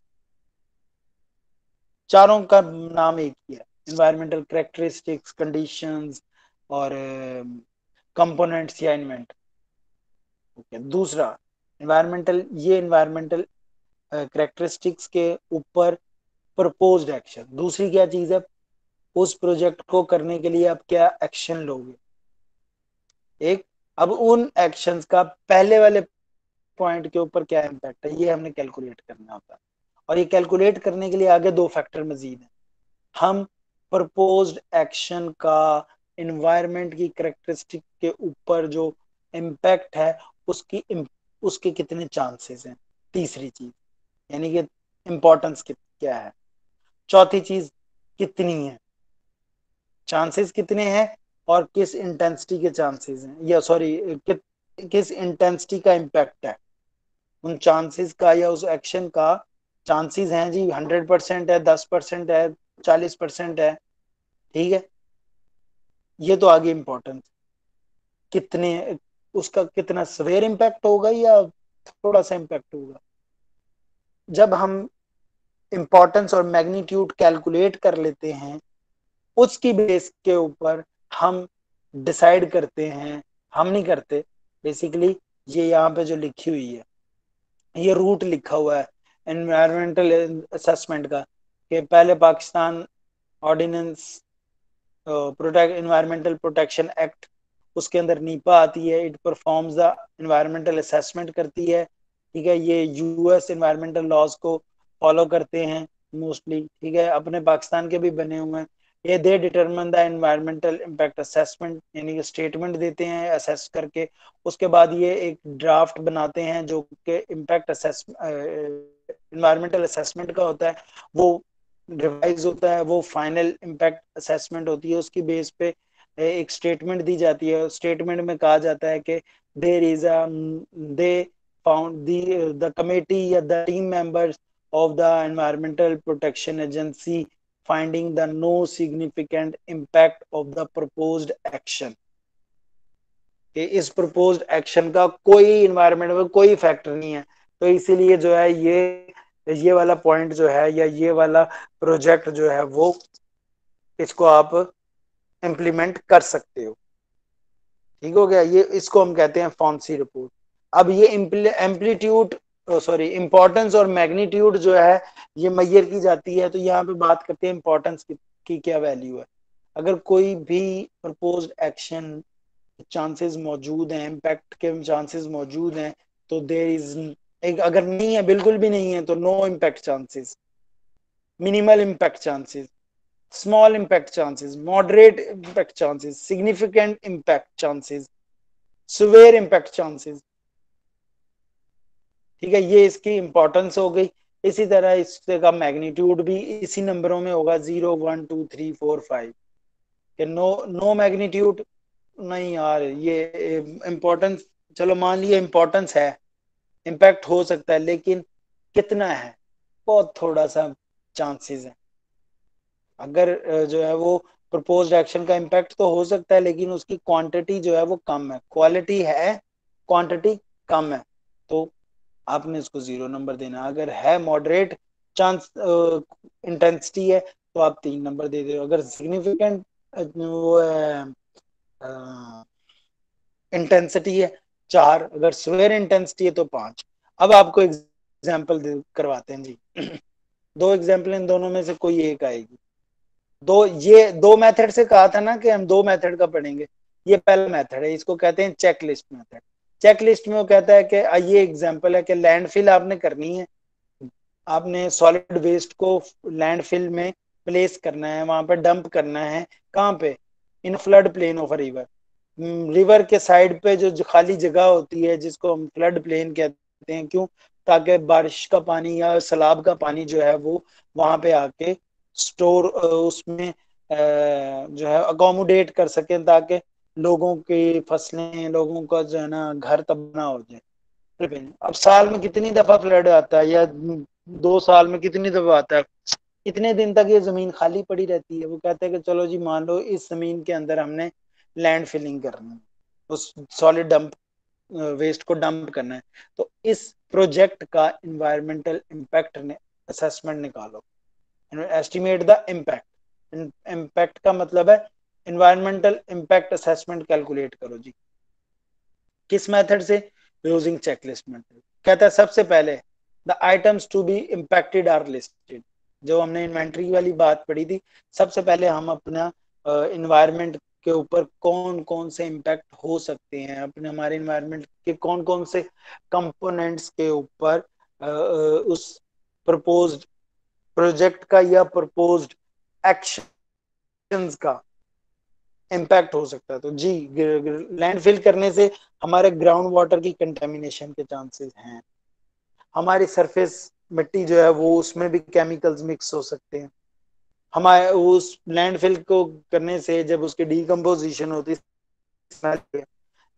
चारों का नाम एक ही है, एनवायरमेंटल करेक्टरिस्टिक्स, कंडीशंस और कंपोनेंट्स या इन्वेंटरी। दूसरा एनवायरमेंटल, ये एनवायरमेंटल करेक्टरिस्टिक्स के ऊपर प्रपोज्ड एक्शन, दूसरी क्या चीज है, उस प्रोजेक्ट को करने के लिए आप क्या एक्शन लोगे। एक, अब उन एक्शंस का पहले वाले पॉइंट के ऊपर क्या इम्पैक्ट है, ये हमने कैलकुलेट करना होता है। और ये कैलकुलेट करने के लिए आगे 2 फैक्टर मजीद हैं। हम प्रपोज्ड एक्शन का एनवायरमेंट की करेक्टरिस्टिक के ऊपर जो इम्पैक्ट है, उसके कितने चांसेस हैं, तीसरी चीज, यानी कि इंपॉर्टेंस क्या है। चौथी चीज कितनी है, चांसेस कितने हैं और किस इंटेंसिटी के चांसेस हैं, या सॉरी किस इंटेंसिटी का इम्पैक्ट है, उन चांसेस का या उस एक्शन का चांसेस हैं जी 100% है, 10% है, 40% है। ठीक है, ये तो आगे इंपॉर्टेंट, कितने, उसका कितना सवेयर इम्पैक्ट होगा या थोड़ा सा इम्पैक्ट होगा। जब हम इंपॉर्टेंस और मैग्नीट्यूड कैलकुलेट कर लेते हैं, उसकी बेस के ऊपर हम डिसाइड करते हैं, हम नहीं करते बेसिकली, ये यहाँ पे जो लिखी हुई है, ये रूट लिखा हुआ है एनवायरमेंटल असेसमेंट का, कि पहले Pakistan ordinance protect environmental protection act, उसके अंदर नीपा आती है, it performs the environmental assessment करती है। ठीक है, ये यूएस एनवायरमेंटल लॉज को फॉलो करते हैं मोस्टली। ठीक है, अपने पाकिस्तान के भी बने हुए हैं। ये they determine the environmental impact assessment, यानी कि स्टेटमेंट देते हैं असेस करके, उसके बाद ये एक ड्राफ्ट बनाते हैं जो कि इम्पैक्ट असेस एनवायरमेंटल असेसमेंट का होता है, वो रिवाइज होता है, वो फाइनल इम्पैक्ट असेसमेंट होती है, उसकी बेस पे एक स्टेटमेंट दी जाती है। स्टेटमेंट में कहा जाता है कि there is a they found the committee या the team members of the environmental protection agency finding the no significant impact of the proposed action, कि इस proposed action का कोई environment में कोई फैक्टर नहीं है, तो इसीलिए जो है ये वाला पॉइंट जो है या ये वाला प्रोजेक्ट जो है वो इसको आप इम्प्लीमेंट कर सकते हो। ठीक हो गया, ये इसको हम कहते हैं फॉन्सी रिपोर्ट। अब ये एम्पलीट्यूड सॉरी इंपॉर्टेंस और मैग्नीट्यूड जो है ये मेजर की जाती है, तो यहाँ पे बात करते हैं इंपॉर्टेंस की क्या वैल्यू है। अगर कोई भी प्रपोज्ड एक्शन चांसेस मौजूद हैं, इम्पैक्ट के चांसेस मौजूद हैं, तो देयर इज एक, अगर नहीं है, बिल्कुल भी नहीं है, तो no impact chances, minimal impact chances, small impact chances, moderate impact chances, significant impact chances, severe impact chances। ठीक है, ये इसकी इंपॉर्टेंस हो गई। इसी तरह इसका मैग्नीट्यूड भी इसी नंबरों में होगा, 0 1 2 3 4 5। कि नो मैग्नीट्यूड नहीं यार, ये इंपॉर्टेंस, चलो मान लिया इंपॉर्टेंस है, इम्पैक्ट हो सकता है, लेकिन कितना है, बहुत थोड़ा सा चांसेस है। अगर जो है वो प्रपोज्ड एक्शन का इम्पैक्ट तो हो सकता है, लेकिन उसकी क्वांटिटी जो है वो कम है, क्वालिटी है, क्वांटिटी कम है, तो आपने इसको 0 नंबर देना। अगर है मॉडरेट चांस इंटेंसिटी है, तो आप 3 नंबर दे दो। अगर सिग्निफिकेंट वो है इंटेंसिटी है, 4। अगर स्वेयर इंटेंसिटी है तो 5। अब आपको एग्जाम्पल करवाते हैं जी। 2 एग्जाम्पल, इन दोनों में से कोई एक आएगी। ये दो मेथड से कहा था ना कि हम दो मेथड का पढ़ेंगे। ये पहला मेथड है, इसको कहते हैं चेकलिस्ट मेथड। चेकलिस्ट में वो कहता है कि ये एग्जांपल है कि लैंडफिल आपने करनी है, आपने सॉलिड वेस्ट को लैंडफिल में प्लेस करना है, वहां पर डंप करना है। कहाँ पे? In flood plain of a river. River के साइड पे जो खाली जगह होती है जिसको हम फ्लड प्लेन कहते हैं, क्यों? ताकि बारिश का पानी या सैलाब का पानी जो है वो वहां पे आके स्टोर उसमें जो है अकोमोडेट कर सके, ताकि लोगों की फसलें, लोगों का जो है ना घर तबाह ना हो जाए। अब साल में कितनी दफा फ्लड आता है, या 2 साल में कितनी दफा आता है? इतने दिन तक ये जमीन खाली पड़ी रहती है। वो कहते हैं कि चलो जी, मान लो इस जमीन के अंदर हमने लैंड फिलिंग करनी है, उस सॉलिड डंप वेस्ट को डंप करना है, तो इस प्रोजेक्ट का इन्वायरमेंटल इम्पैक्ट असेसमेंट निकालो, एस्टिमेट द इम्पैक्ट। इम्पैक्ट का मतलब है इन्वायरमेंटल इम्पैक्ट असेसमेंट कैलकुलेट करो जी। किस मेथड से? Using checklist method. कहता है सबसे पहले the items to be impacted are listed. जो हमने इन्वेंट्री वाली बात पढ़ी थी, सबसे पहले हम अपना इन्वायरमेंट के ऊपर कौन कौन से इम्पैक्ट हो सकते हैं, अपने हमारे इन्वायरमेंट के कौन कौन से कंपोनेंट्स के ऊपर उस प्रपोज्ड प्रोजेक्ट का या प्रपोज्ड एक्शंस का इम्पैक्ट हो सकता है। तो जी, लैंडफिल करने से हमारे ग्राउंड वाटर की कंटेमिनेशन के चांसेस हैं। हमारी सरफेस मिट्टी जो है वो उसमें भी केमिकल्स मिक्स हो सकते हैं। हमारे उस लैंडफिल को करने से जब उसकी डीकम्पोजिशन होती है,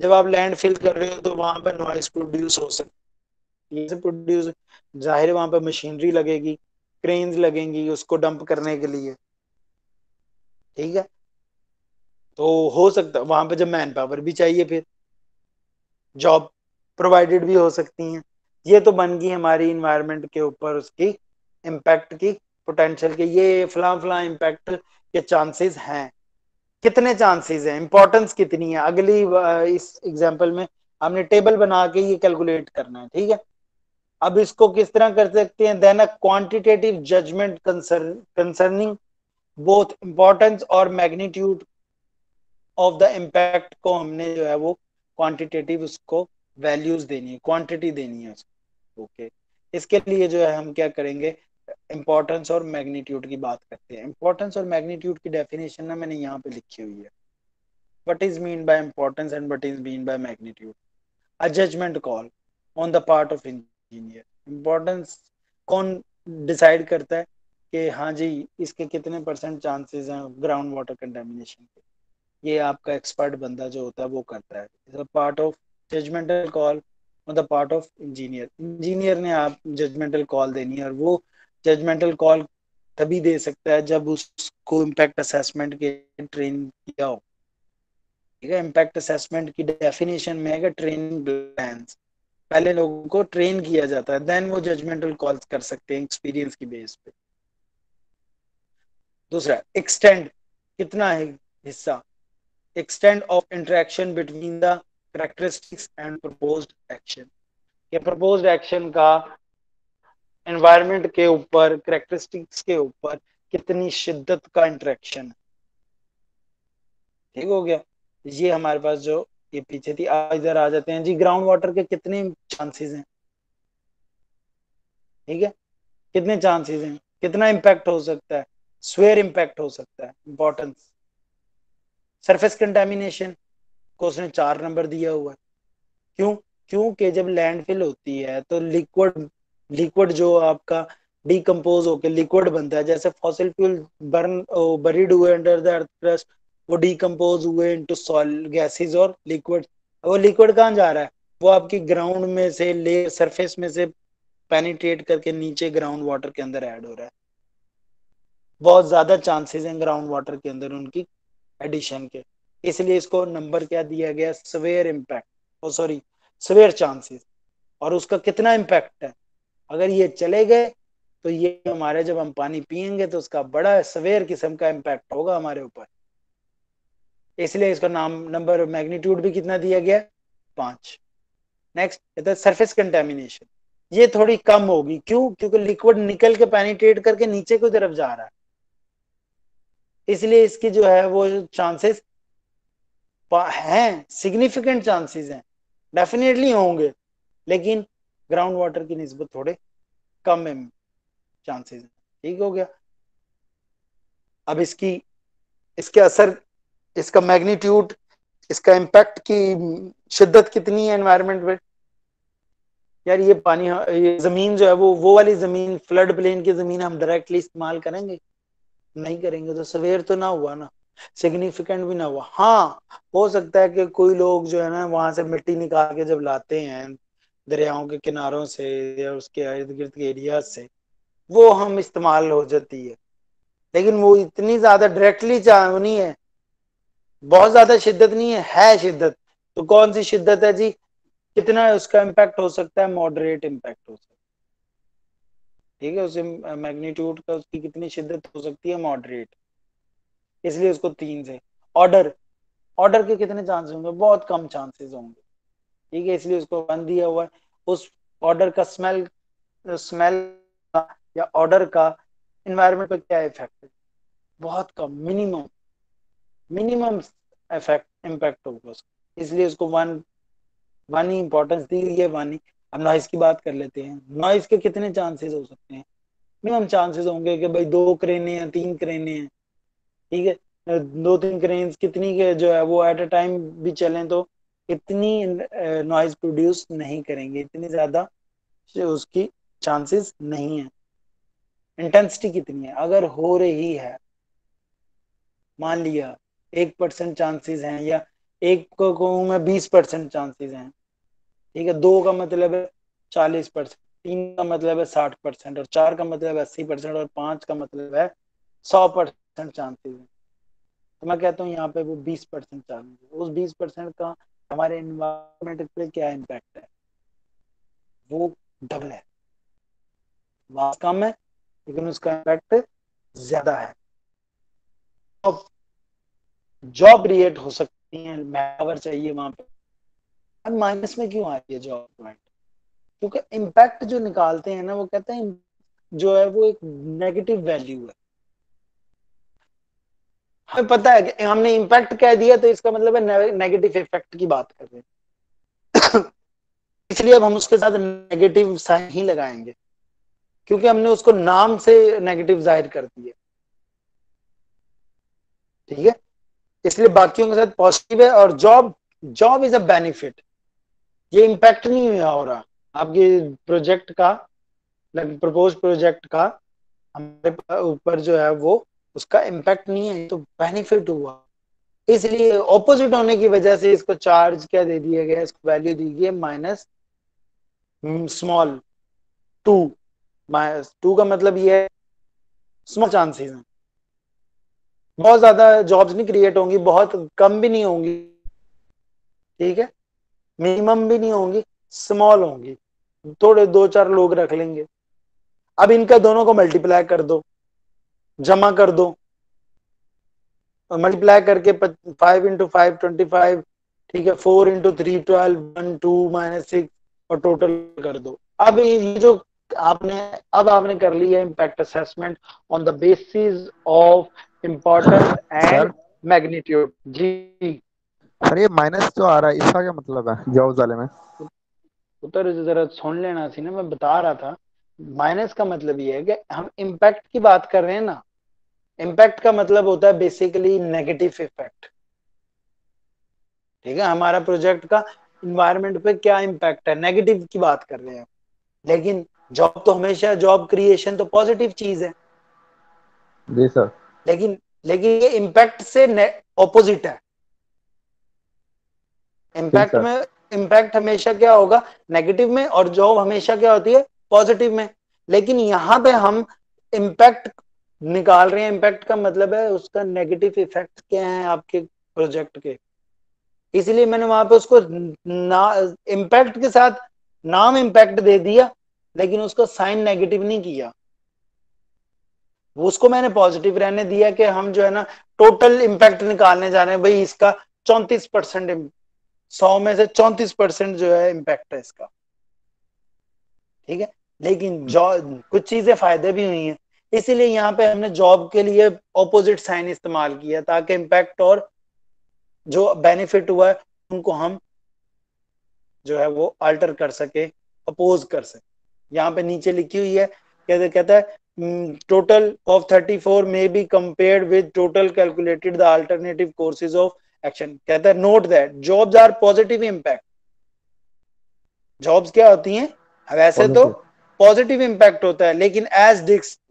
जब आप लैंडफिल कर रहे हो तो वहां पर नॉइस प्रोड्यूस हो सकती है। प्रोड्यूस जाहिर है वहां पर मशीनरी लगेगी, क्रेन्स लगेंगी उसको डंप करने के लिए, ठीक है। तो हो सकता है वहां पे जब मैन पावर भी चाहिए, फिर जॉब प्रोवाइडेड भी हो सकती हैं। ये तो बन गई हमारी इन्वायरमेंट के ऊपर उसकी इम्पैक्ट की पोटेंशियल के, ये फला फला इम्पैक्ट के चांसेस हैं। कितने चांसेस हैं, इंपॉर्टेंस कितनी है, अगली इस एग्जांपल में हमने टेबल बना के ये कैलकुलेट करना है, ठीक है। अब इसको किस तरह कर सकते हैं? Then a quantitative judgment concerning both importance और मैग्नीट्यूड ऑफ द इम्पैक्ट को हमने जो है वो क्वांटिटेटिव उसको वैल्यूज देनी है, क्वांटिटी देनी है उसको। ओके, इसके लिए जो है हम क्या करेंगे? इंपॉर्टेंस और मैग्नीट्यूड की बात करते हैं। इंपॉर्टेंस और मैग्नीट्यूड की डेफिनेशन ना मैंने यहाँ पे लिखी हुई है। What is mean by importance and what is mean by magnitude? A judgment call on the part of engineer. Importance कौन डिसाइड करता है कि हाँ जी इसके कितने परसेंट चांसेस हैं ग्राउंड वाटर कंटेमिनेशन के? ये आपका एक्सपर्ट बंदा जो होता है वो करता है। Is a part of judgmental call on the part of engineer. Engineer ने आप जजमेंटल कॉल देनी है, और वो जजमेंटल कॉल तभी दे सकता है जब उसको इम्पैक्ट असेसमेंट के ट्रेन किया हो, ठीक है। इम्पैक्ट असेसमेंट की डेफिनेशन में है ट्रेनिंग प्लान्स। पहले लोगों को ट्रेन किया जाता है, देन वो जजमेंटल कॉल्स कर सकते हैं एक्सपीरियंस की बेस पे। दूसरा, एक्सटेंड, कितना है हिस्सा? extent of interaction between the characteristics and proposed action। ये proposed action का environment के ऊपर, characteristics के ऊपर कितनी शिद्दत का इंटरेक्शन है, ठीक हो गया। ये हमारे पास जो ये पीछे थी, इधर आ जाते हैं जी। ग्राउंड वाटर के कितने चांसेस हैं, ठीक है, कितने चांसेस हैं, कितना इम्पैक्ट हो सकता है? स्वेयर इम्पैक्ट हो सकता है। इंपॉर्टेंस, सरफेस कंटेमिनेशन को उसने 4 नंबर दिया हुआ है। क्यों? क्योंकि जब लैंडफिल होती है तो लिक्विड लिक्विड जो आपका डिकम्पोज होकर लिक्विड बनता है, जैसे फॉसिल फ्यूल बर्न बरीड हुए अंडर द अर्थ क्रस्ट, वो डिकम्पोज हुए इनटू सॉलिड गैसेस और लिक्विड। वो लिक्विड कहाँ जा रहा है? वो आपकी ग्राउंड में से ले सरफेस में से पेनिट्रेट करके नीचे ग्राउंड वाटर के अंदर ऐड हो रहा है। बहुत ज्यादा चांसेस हैं ग्राउंड वाटर के अंदर उनकी एडिशन के, इसलिए इसको नंबर क्या दिया गया? सवेयर इम्पैक्ट, ओ सॉरी सवेयर चांसेस। और उसका कितना इम्पैक्ट है? अगर ये चले गए तो ये हमारे जब हम पानी पियेंगे तो उसका बड़ा सवेयर किस्म का इम्पैक्ट होगा हमारे ऊपर। इसलिए इसका नाम नंबर मैग्नीट्यूड भी कितना दिया गया? 5। Next, surface contamination. ये थोड़ी कम होगी, क्यों? क्योंकि लिक्विड निकल के पेनिट्रेट करके नीचे की तरफ जा रहा है। इसलिए इसकी जो है वो चांसेस हैं, सिग्निफिकेंट चांसेस हैं, डेफिनेटली होंगे, लेकिन ग्राउंड वाटर की निस्बत थोड़े कम है चांसेस। ठीक हो गया। अब इसके असर, इसका मैग्नीट्यूड, इसका इम्पैक्ट की शिद्दत कितनी है एनवायरनमेंट में। यार ये पानी, ये जमीन जो है वो वाली जमीन, फ्लड प्लेन की जमीन हम डायरेक्टली इस्तेमाल करेंगे? नहीं करेंगे, तो सवेर तो ना हुआ ना, सिग्निफिकेंट भी ना हुआ। हाँ, हो सकता है कि कोई लोग जो है ना वहां से मिट्टी निकाल के जब लाते हैं दरियाओं के किनारों से या उसके इर्द गिर्द के एरिया से, वो हम इस्तेमाल हो जाती है, लेकिन वो इतनी ज्यादा डायरेक्टली नहीं है, बहुत ज्यादा शिद्दत नहीं है शिद्दत। तो कौन सी शिद्दत है जी, कितना उसका इम्पैक्ट हो सकता है? मॉडरेट इम्पैक्ट हो सकता है। ठीक है, उसे मैग्नीट्यूड का उसकी कितनी शिद्दत हो सकती है? मॉडरेट। इसलिए उसको 3 से। ऑर्डर, ऑर्डर के कितने चांसेस होंगे? बहुत कम चांसेस होंगे। ठीक है, इसलिए उसको 1 दिया हुआ है। उस ऑर्डर का स्मेल या ऑर्डर का इन्वायरमेंट पर क्या इफेक्ट है? बहुत कम, मिनिमम इफेक्ट इम्पैक्ट होगा उसका, इसलिए उसको 1 ही इंपॉर्टेंस दी गई है, 1 ही। अब नॉइज की बात कर लेते हैं। नॉइज के कितने चांसेस हो सकते हैं? मिनिमम चांसेस होंगे कि भाई 2 क्रेने हैं, 3 क्रेने हैं। ठीक है, 2-3 क्रेन्स कितनी के जो है वो एट अ टाइम भी चलें तो इतनी नॉइज प्रोड्यूस नहीं करेंगे, इतनी ज्यादा उसकी चांसेस नहीं है। इंटेंसिटी कितनी है? अगर हो रही है, मान लिया 1% चांसेस हैं, या एक को कहूं मैं 20% चांसेस हैं। ठीक है, 2 का मतलब है 40%, 3 का मतलब है 60%, और 4 का मतलब है 80%, और 5 का मतलब है 100% चांसेस है। तो मैं कहता हूँ यहाँ पे वो 20% चांसेस है। उस 20% का हमारे एनवायरमेंट पे क्या इम्पैक्ट है? वो डबल है। मास कम है लेकिन उसका इम्पैक्ट ज्यादा है। अब जॉब क्रिएट हो सकती है, मैवर चाहिए वहां पे। अब माइनस में क्यों आ रही है जॉब पॉइंट? क्योंकि इम्पैक्ट जो निकालते हैं ना, वो कहते हैं जो है वो एक नेगेटिव वैल्यू है। हमें पता है कि हमने इम्पैक्ट कह दिया तो इसका मतलब है नेगेटिव इफेक्ट की बात कर रहे हैं। इसलिए अब हम उसके साथ नेगेटिव साइन ही लगाएंगे, क्योंकि हमने उसको नाम से नेगेटिव जाहिर कर दिया। ठीक है, इसलिए बाकियों के साथ पॉजिटिव है। और job, job is a benefit, ये इम्पैक्ट नहीं हो रहा आपके प्रोजेक्ट का, प्रपोज प्रोजेक्ट का हमारे ऊपर जो है वो उसका इम्पैक्ट नहीं है, तो बेनिफिट हुआ। इसलिए ऑपोजिट होने की वजह से इसको चार्ज क्या दे दिया गया, इसको वैल्यू दी गई है माइनस स्मॉल 2। -2 का मतलब ये है स्मॉल चांसेस हैं, बहुत ज्यादा जॉब्स नहीं क्रिएट होंगी, बहुत कम भी नहीं होंगी। ठीक है, मिनिमम भी नहीं होंगी, स्मॉल होंगी, थोड़े 2-4 लोग रख लेंगे। अब इनका दोनों को मल्टीप्लाई कर दो, जमा कर दो, मल्टीप्लाई करके 5 × 5 25। ठीक है, 4 × 3 12, 1 2 -6, और टोटल कर दो। अब ये जो आपने अब आपने कर लिया impact assessment on the basis of importance sir, and magnitude. जी सर ये माइनस जो आ रहा है इसका क्या मतलब है जॉब्स वाले में? उतर जरा सुन लेना सी ना, मैं बता रहा था। माइनस का मतलब ये है कि हम इम्पैक्ट की बात कर रहे हैं ना, इम्पैक्ट का मतलब होता है बेसिकली नेगेटिव इफेक्ट। ठीक है, हमारा प्रोजेक्ट का इन्वायरमेंट पे क्या इम्पैक्ट है, नेगेटिव की बात कर रहे हैं। लेकिन जॉब तो हमेशा, जॉब क्रिएशन तो पॉजिटिव चीज है। जी सर। लेकिन लेकिन ये इम्पैक्ट से ऑपोजिट है। ठीक इम्पैक्ट सर। में, इम्पैक्ट हमेशा क्या होगा, नेगेटिव में, और जॉब हमेशा क्या होती है, पॉजिटिव में। लेकिन यहाँ पे हम इम्पैक्ट निकाल रहे हैं, इम्पैक्ट का मतलब है उसका नेगेटिव इफेक्ट क्या है आपके प्रोजेक्ट के। इसलिए मैंने वहां पे उसको इम्पैक्ट के साथ नाम इम्पैक्ट दे दिया, लेकिन उसको साइन नेगेटिव नहीं किया। वो उसको मैंने पॉजिटिव रहने दिया कि हम जो है ना टोटल इम्पैक्ट निकालने जा रहे हैं, भाई इसका 34%, 100 में से 34% जो है इम्पैक्ट है इसका। ठीक है, लेकिन जो कुछ चीजें फायदे भी हुई हैं। इसीलिए यहाँ पे हमने जॉब के लिए ऑपोजिट साइन इस्तेमाल किया ताकि इम्पैक्ट और जो बेनिफिट हुआ है उनको हम जो है वो अल्टर कर सके, अपोज कर सके। यहाँ पे नीचे लिखी हुई है, कहता है total of 34 may be compared with total calculated the alternative courses of action. कहता है note that jobs are positive impact. Jobs क्या होती हैं? वैसे तो पॉजिटिव इम्पैक्ट होता है, लेकिन as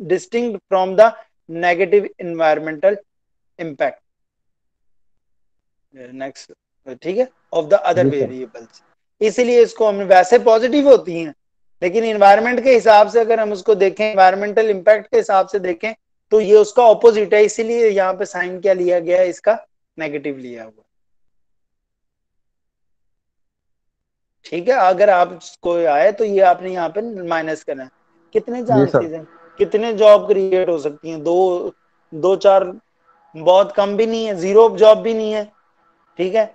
distinct from the negative environmental impact. Next, ठीक है, ऑफ द अदर वेरिएबल्स। इसीलिए इसको हम, वैसे पॉजिटिव होती हैं लेकिन इन्वायरमेंट के हिसाब से अगर हम उसको देखें, इन्वायरमेंटल इम्पैक्ट के हिसाब से देखें तो ये उसका ऑपोजिट है। इसीलिए यहाँ पे साइन क्या लिया गया है? इसका नेगेटिव लिया हुआ। ठीक है, अगर आपको आए तो ये आपने यहाँ पे माइनस करना है। कितने चांसेस हैं? कितने जॉब क्रिएट हो सकती हैं? दो चार, बहुत कम भी नहीं है, 0 जॉब भी नहीं है, ठीक है,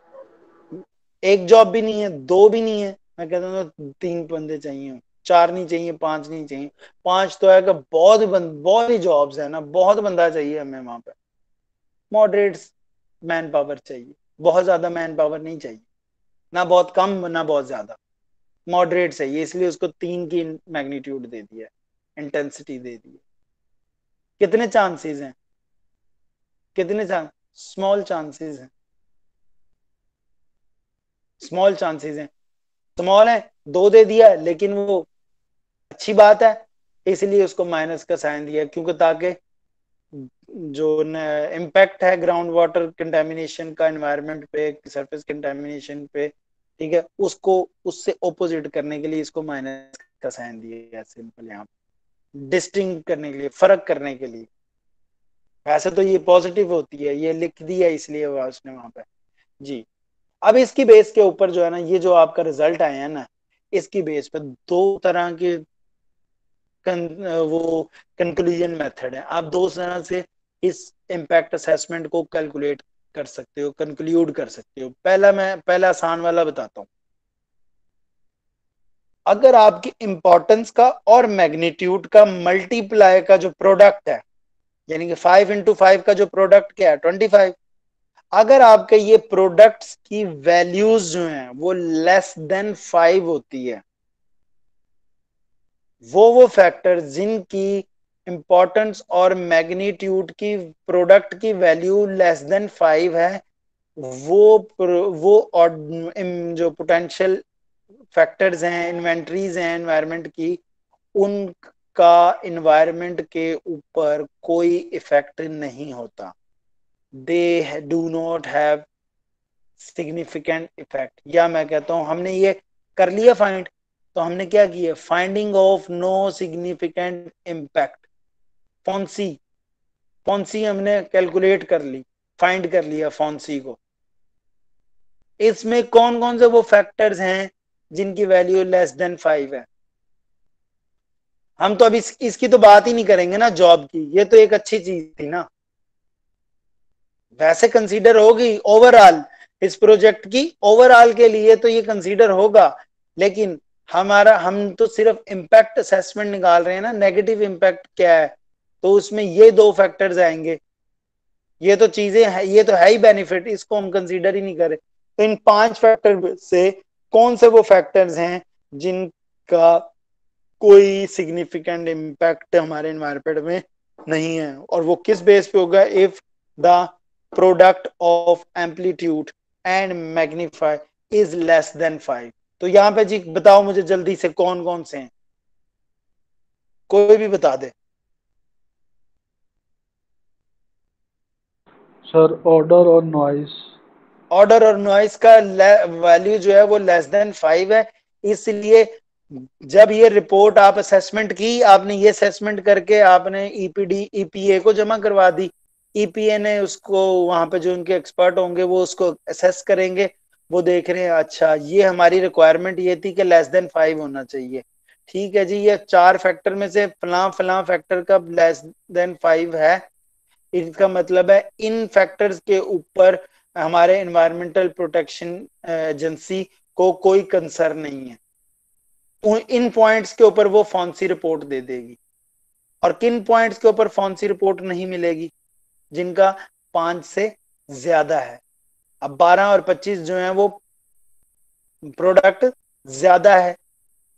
1 जॉब भी नहीं है, 2 भी नहीं है। मैं कहता हूँ 3 बंदे चाहिए, 4 नहीं चाहिए, 5 नहीं चाहिए। 5 तो है कि बहुत ही जॉब्स है ना, बहुत बंदा चाहिए हमें वहां पे। मॉडरेट मैन पावर चाहिए, बहुत ज्यादा मैन पावर नहीं चाहिए, ना बहुत कम ना बहुत ज्यादा, मॉडरेट चाहिए। इसलिए उसको 3 की मैग्नीट्यूड दे दिया, इंटेंसिटी दे दी। कितने चांसेस हैं? कितने चांस? स्मॉल चांसेस हैं, स्मॉल चांसेस हैं, स्मॉल है, 2 दे दिया, लेकिन वो अच्छी बात है इसलिए उसको माइनस का साइन दिया, क्योंकि ताकि जो इम्पैक्ट है ग्राउंड वाटर कंटेमिनेशन का एनवायरनमेंट पे, सरफेस कंटेमिनेशन पे, ठीक है, उसको उससे ऑपोजिट करने के लिए इसको माइनस का साइन दिया है, सिंपल, यहाँ डिस्टिंग करने के लिए, फर्क करने के लिए। वैसे तो ये पॉजिटिव होती है, ये लिख दिया इसलिए उसने वहां पे। जी, अब इसकी बेस के ऊपर जो है ना, ये जो आपका रिजल्ट आया है ना, इसकी बेस पे 2 तरह के वो कंक्लूजन मेथड है। आप 2 तरह से इस इम्पैक्ट असेसमेंट को कैलकुलेट कर सकते हो, कंक्लूड कर सकते हो। पहला आसान वाला बताता हूं। अगर आपकी इंपॉर्टेंस का और मैग्नीट्यूड का मल्टीप्लाई का जो प्रोडक्ट है, यानी कि 5 into 5 का जो प्रोडक्ट क्या है 25, अगर आपके ये प्रोडक्ट्स की वैल्यूज जो हैं वो लेस देन 5 होती है, वो फैक्टर जिनकी इंपॉर्टेंस और मैग्नीट्यूड की प्रोडक्ट की वैल्यू लेस देन 5 है, वो और जो पोटेंशियल फैक्टर्स हैं, इन्वेंटरीज हैं एनवायरनमेंट की, उनका इन्वायरमेंट के ऊपर कोई इफेक्ट नहीं होता। They do not have significant effect. या मैं कहता हूं हमने ये कर लिया फाइंड, तो हमने क्या किया? Finding of no significant impact, FONSI, FONSI हमने कैलकुलेट कर ली, फाइंड कर लिया फॉन्सी को। इसमें कौन कौन से वो फैक्टर्स हैं जिनकी वैल्यू लेस देन 5 है? हम तो अभी इसकी तो बात ही नहीं करेंगे ना, जॉब की, ये तो एक अच्छी चीज थी ना, वैसे कंसीडर होगी ओवरऑल, इस प्रोजेक्ट की ओवरऑल के लिए तो ये कंसीडर होगा, लेकिन हम तो सिर्फ इम्पैक्ट असेसमेंट निकाल रहे हैं ना, नेगेटिव इम्पैक्ट क्या है, तो उसमें ये 2 फैक्टर्स आएंगे। ये तो चीजें है, ये तो है ही बेनिफिट, इसको हम कंसीडर ही नहीं करें। तो इन 5 फैक्टर से कौन से वो फैक्टर्स हैं जिनका कोई सिग्निफिकेंट इम्पैक्ट हमारे एनवायरनमेंट में नहीं है, और वो किस बेस पे होगा? If the product of amplitude and magnify is less than 5। तो यहाँ पे जी बताओ मुझे जल्दी से कौन कौन से हैं, कोई भी बता दे। सर ऑर्डर और नॉइस। ऑर्डर और नॉइस का वैल्यू जो है वो लेस देन 5 है, इसलिए जब ये रिपोर्ट आप असेसमेंट की, आपने ये असेसमेंट करके आपने ईपीडी ईपीए को जमा करवा दी, ईपीए ने उसको, वहां पे जो उनके एक्सपर्ट होंगे वो उसको असेस करेंगे, वो देख रहे हैं अच्छा ये हमारी रिक्वायरमेंट ये थी कि लेस देन 5 होना चाहिए, ठीक है जी, ये 4 फैक्टर में से फलां फलां फैक्टर का लेस देन 5 है, इसका मतलब है इन फैक्टर्स के ऊपर हमारे एनवायरमेंटल प्रोटेक्शन एजेंसी को कोई कंसर्न नहीं है, इन पॉइंट्स के ऊपर वो फॉन्सी रिपोर्ट दे देगी। और किन पॉइंट्स के ऊपर फॉन्सी रिपोर्ट नहीं मिलेगी? जिनका 5 से ज्यादा है। अब 12 और 25 जो है वो प्रोडक्ट ज्यादा है,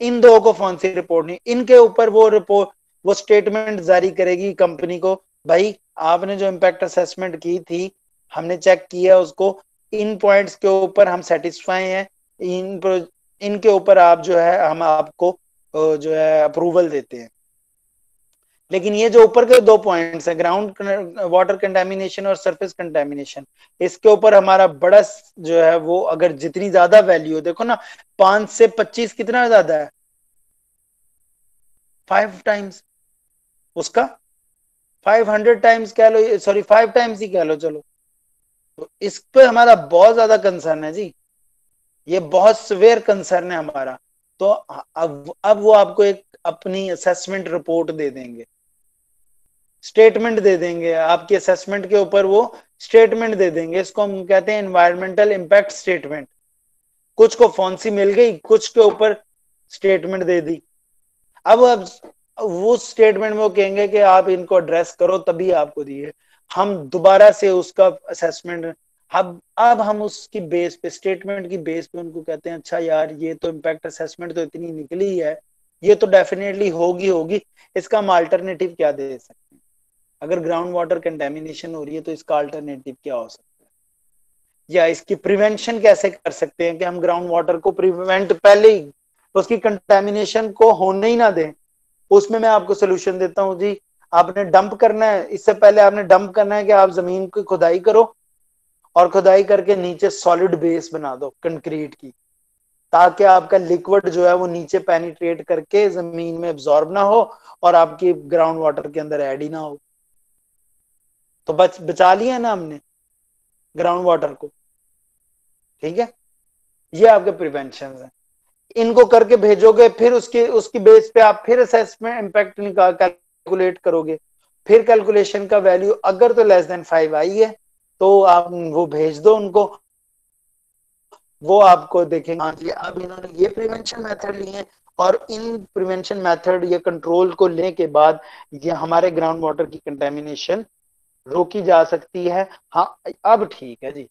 इन दो को फॉन्सी रिपोर्ट नहीं, इनके ऊपर वो रिपोर्ट, वो स्टेटमेंट जारी करेगी कंपनी को, भाई आपने जो इम्पैक्ट असेसमेंट की थी हमने चेक किया उसको, इन पॉइंट्स के ऊपर हम सेटिस्फाई हैं, इनके ऊपर आप जो है हम आपको जो है अप्रूवल देते हैं। लेकिन ये जो ऊपर के 2 पॉइंट्स हैं, ग्राउंड वाटर कंटेमिनेशन और सरफेस कंटेमिनेशन, इसके ऊपर हमारा बड़ा जो है वो, अगर जितनी ज्यादा वैल्यू, देखो ना 5 से 25 कितना ज्यादा है, 5 टाइम्स उसका, 500 टाइम्स कह लो, सॉरी 5 टाइम्स ही कह लो चलो, तो इस पे हमारा बहुत ज्यादा कंसर्न है जी, ये बहुत सिवियर कंसर्न है हमारा। तो अब वो आपको एक अपनी असेसमेंट रिपोर्ट दे देंगे, स्टेटमेंट दे देंगे आपकी असेसमेंट के ऊपर, वो स्टेटमेंट दे देंगे, इसको हम कहते हैं एनवायरमेंटल इम्पैक्ट स्टेटमेंट। कुछ को फॉन्सी मिल गई, कुछ के ऊपर स्टेटमेंट दे दी। अब वो स्टेटमेंट में वो कहेंगे कि आप इनको एड्रेस करो तभी आपको दिए, हम दोबारा से उसका असेसमेंट, अब हम उसकी बेस पे, स्टेटमेंट की बेस पे उनको कहते हैं अच्छा यार ये तो इम्पैक्ट असेसमेंट तो इतनी निकली है, ये तो डेफिनेटली होगी, इसका हम अल्टरनेटिव क्या दे सकते हैं? अगर ग्राउंड वाटर कंटेमिनेशन हो रही है तो इसका अल्टरनेटिव क्या हो सकता है, या इसकी प्रिवेंशन कैसे कर सकते हैं कि हम ग्राउंड वाटर को प्रिवेंट, पहले ही उसकी कंटेमिनेशन को होने ही ना दें। उसमें मैं आपको सोल्यूशन देता हूं जी, आपने डंप करना है, इससे पहले आपने डंप करना है कि आप जमीन की खुदाई करो और खुदाई करके नीचे सॉलिड बेस बना दो कंक्रीट की, ताकि आपका लिक्विड जो है वो नीचे पेनिट्रेट करके जमीन में एब्जॉर्ब ना हो और आपकी ग्राउंड वाटर के अंदर ऐड ही ना हो। तो बचा लिया ना हमने ग्राउंड वाटर को, ठीक है। ये आपके प्रिवेंशन है, इनको करके भेजोगे, फिर उसकी बेस पे आप फिर असेसमेंट इम्पैक्ट निकाल कैलकुलेट करोगे, फिर कैलकुलेशन का वैल्यू अगर तो लेस देन 5 आई है तो आप वो भेज दो उनको, वो आपको देखेंगे हाँ जी अब इन्होंने ये प्रिवेंशन मेथड लिए हैं, और इन प्रिवेंशन मेथड या कंट्रोल को लेने के बाद ये हमारे ग्राउंड वाटर की कंटेमिनेशन रोकी जा सकती है। हाँ अब ठीक है जी,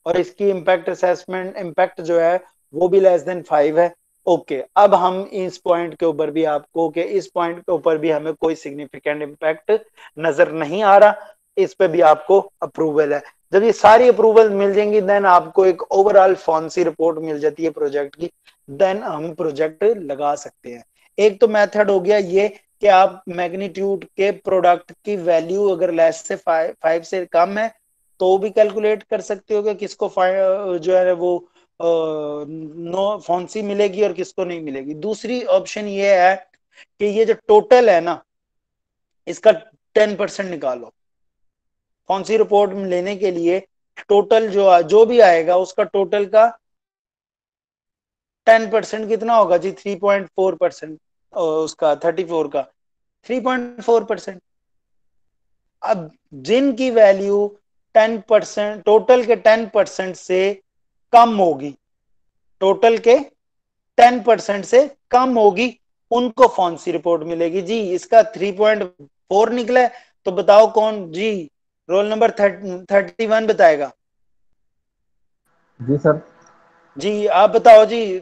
और इसकी इम्पैक्ट असेसमेंट इम्पैक्ट जो है वो भी लेस देन 5 है। ओके, अब हम इस पॉइंट के ऊपर भी आपको कि इस पॉइंट के ऊपर भी हमें कोई सिग्निफिकेंट इम्पैक्ट नजर नहीं आ रहा, इस पे भी आपको अप्रूवल है। जब ये सारी अप्रूवल मिल जाएंगी देन आपको एक ओवरऑल फॉन्सी रिपोर्ट मिल जाती है प्रोजेक्ट की, देन हम प्रोजेक्ट लगा सकते हैं। एक तो मेथड हो गया ये कि आप मैग्नीट्यूड के प्रोडक्ट की वैल्यू अगर लेस से 5 से कम है तो भी कैलकुलेट कर सकते हो कि किसको जो है वो नो फॉन्सी मिलेगी और किसको नहीं मिलेगी। दूसरी ऑप्शन ये है कि ये जो टोटल है ना इसका 10% निकालो, फॉन्सी रिपोर्ट लेने के लिए टोटल जो भी आएगा उसका टोटल का 10% कितना होगा जी, 3.4%, उसका 34 का 3.4%। अब जिनकी वैल्यू 10%, टोटल के 10% से कम होगी, टोटल के 10% से कम होगी, उनको फॉन्सी रिपोर्ट मिलेगी जी। इसका 3.4 निकला है, तो बताओ कौन जी, रोल नंबर 31 बताएगा जी सर। जी, आप बताओ जी